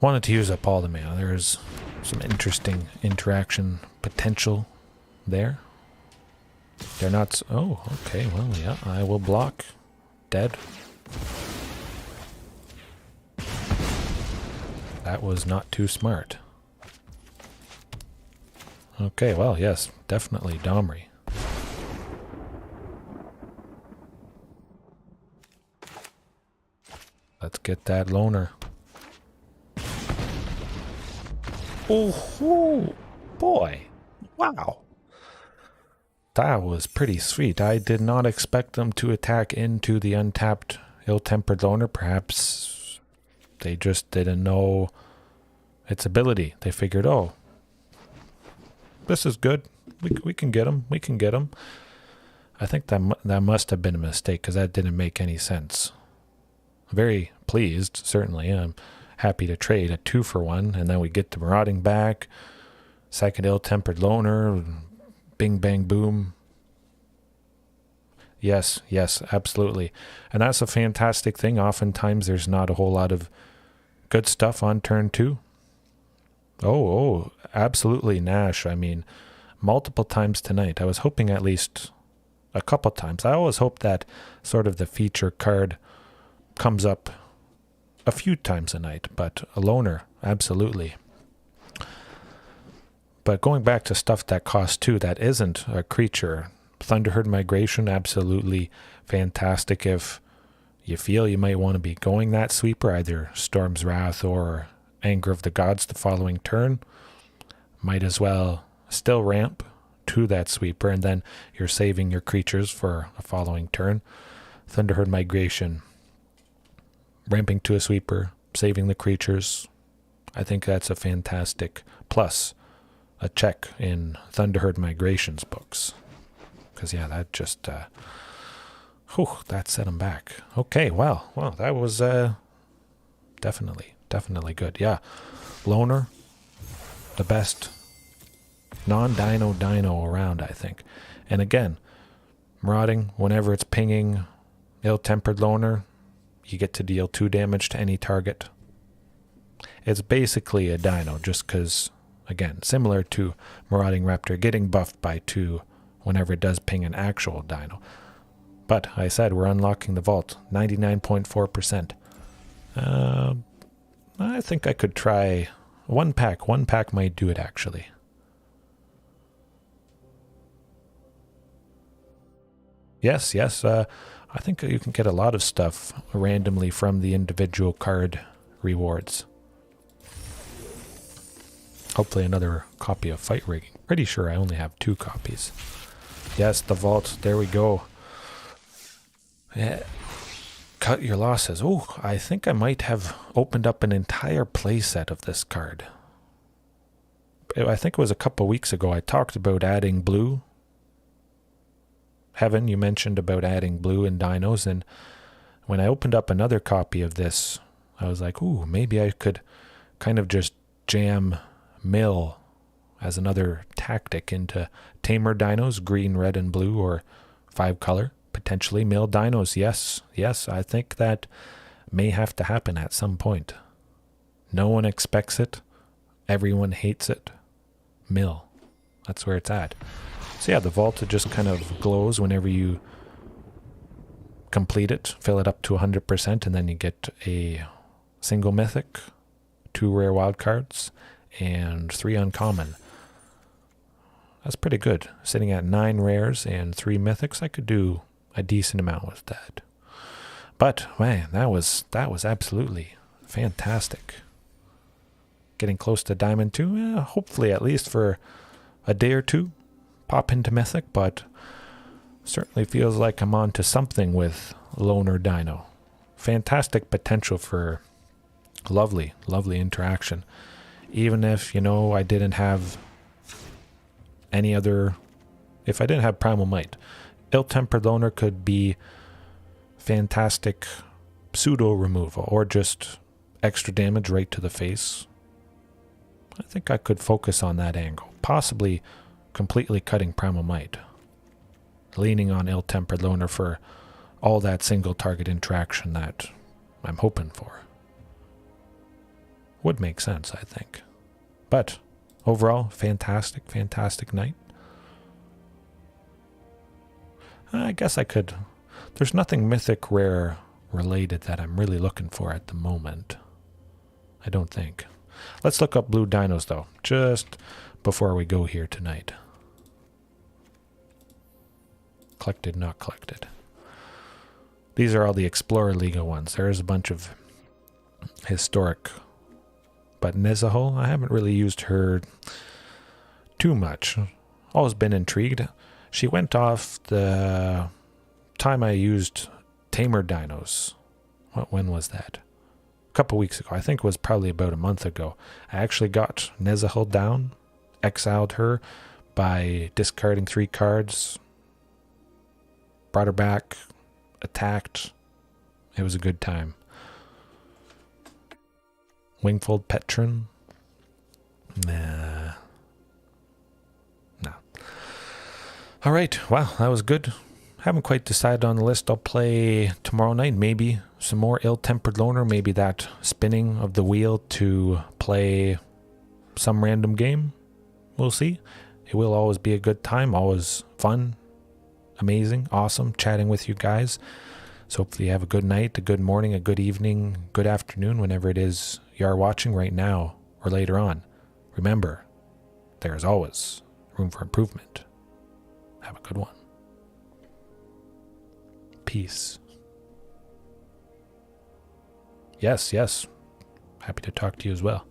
[SPEAKER 1] Wanted to use up all the mana. There's some interesting interaction potential there. They're not... Oh, okay. Well, yeah. I will block. Dead. That was not too smart. Okay, well, yes. Definitely Domri. Let's get that loner. Oh, boy. Wow. That was pretty sweet. I did not expect them to attack into the untapped Ill-Tempered Loner. Perhaps they just didn't know its ability. They figured, oh, this is good. We can get him. We can get him. I think that must have been a mistake because that didn't make any sense. Very pleased, certainly. I'm happy to trade a 2-for-1, and then we get the Marauding back. Second Ill-Tempered Loner. Bing, bang, boom. Yes, yes, absolutely. And that's a fantastic thing. Oftentimes there's not a whole lot of good stuff on turn 2. Oh, absolutely Nash. I mean, multiple times tonight. I was hoping at least a couple times. I always hope that sort of the feature card comes up a few times a night, but a loner, absolutely. But going back to stuff that costs 2 that isn't a creature, Thunderherd Migration, absolutely fantastic if you feel you might want to be going that sweeper, either Storm's Wrath or Anger of the Gods the following turn. might as well still ramp to that sweeper, and then you're saving your creatures for a following turn. Thunderherd Migration, ramping to a sweeper, saving the creatures. I think that's a fantastic plus, a check in Thunderherd Migration's books. Because, yeah, that just, that set him back. Okay, well, that was definitely good. Yeah, Loner, the best non-dino dino around, I think. And again, Marauding, whenever it's pinging Ill-Tempered Loner, you get to deal 2 damage to any target. It's basically a dino, just because, again, similar to Marauding Raptor, getting buffed by 2 whenever it does ping an actual dino. But I said we're unlocking the vault, 99.4%. I think I could try one pack. One pack might do it, actually. Yes. I think you can get a lot of stuff randomly from the individual card rewards. Hopefully another copy of Fight Rigging. Pretty sure I only have 2 copies. Yes, the vault. There we go. Yeah. Cut your losses. Oh, I think I might have opened up an entire playset of this card. I think it was a couple weeks ago I talked about adding blue. Heaven, you mentioned about adding blue in dinos, and when I opened up another copy of this, I was like, ooh, maybe I could kind of just jam mill as another tactic into tamer dinos, green, red, and blue, or 5 color. Potentially mill dinos. Yes, I think that may have to happen at some point. No one expects it. Everyone hates it. Mill. That's where it's at. So yeah, the vault just kind of glows whenever you complete it, fill it up to 100%, and then you get a single mythic, 2 rare wildcards, and 3 uncommon. That's pretty good. Sitting at 9 rares and 3 mythics, I could do a decent amount with that. But man, that was absolutely fantastic. Getting close to Diamond 2, hopefully at least for a day or 2, pop into Mythic, but certainly feels like I'm on to something with Loner Dino. Fantastic potential for lovely interaction. Even if, I didn't have any other... If I didn't have Primal Might, Ill-Tempered Loner could be fantastic pseudo removal, or just extra damage right to the face. I think I could focus on that angle. Possibly completely cutting Primal Might. Leaning on Ill-Tempered Loner for all that single target interaction that I'm hoping for. Would make sense, I think. But overall, fantastic night. I guess I could... There's nothing mythic rare related that I'm really looking for at the moment. I don't think. Let's look up blue dinos, though, just before we go here tonight. Collected, not collected. These are all the Explorer Liga ones. There's a bunch of historic. But Nezahul, I haven't really used her too much. Always been intrigued. She went off the time I used Tamer Dinos. When was that? A couple weeks ago. I think it was probably about a month ago. I actually got Nezahul down, exiled her by discarding 3 cards, brought her back, attacked. It was a good time. Wingfold Petron? Nah. No. Alright, wow, that was good. Haven't quite decided on the list. I'll play tomorrow night, maybe some more Ill-Tempered Loner, maybe that spinning of the wheel to play some random game. We'll see. It will always be a good time, always fun, amazing, awesome, chatting with you guys. So hopefully you have a good night, a good morning, a good evening, good afternoon, whenever it is you are watching right now or later on. Remember, there is always room for improvement. Have a good one. Peace. Yes. Happy to talk to you as well.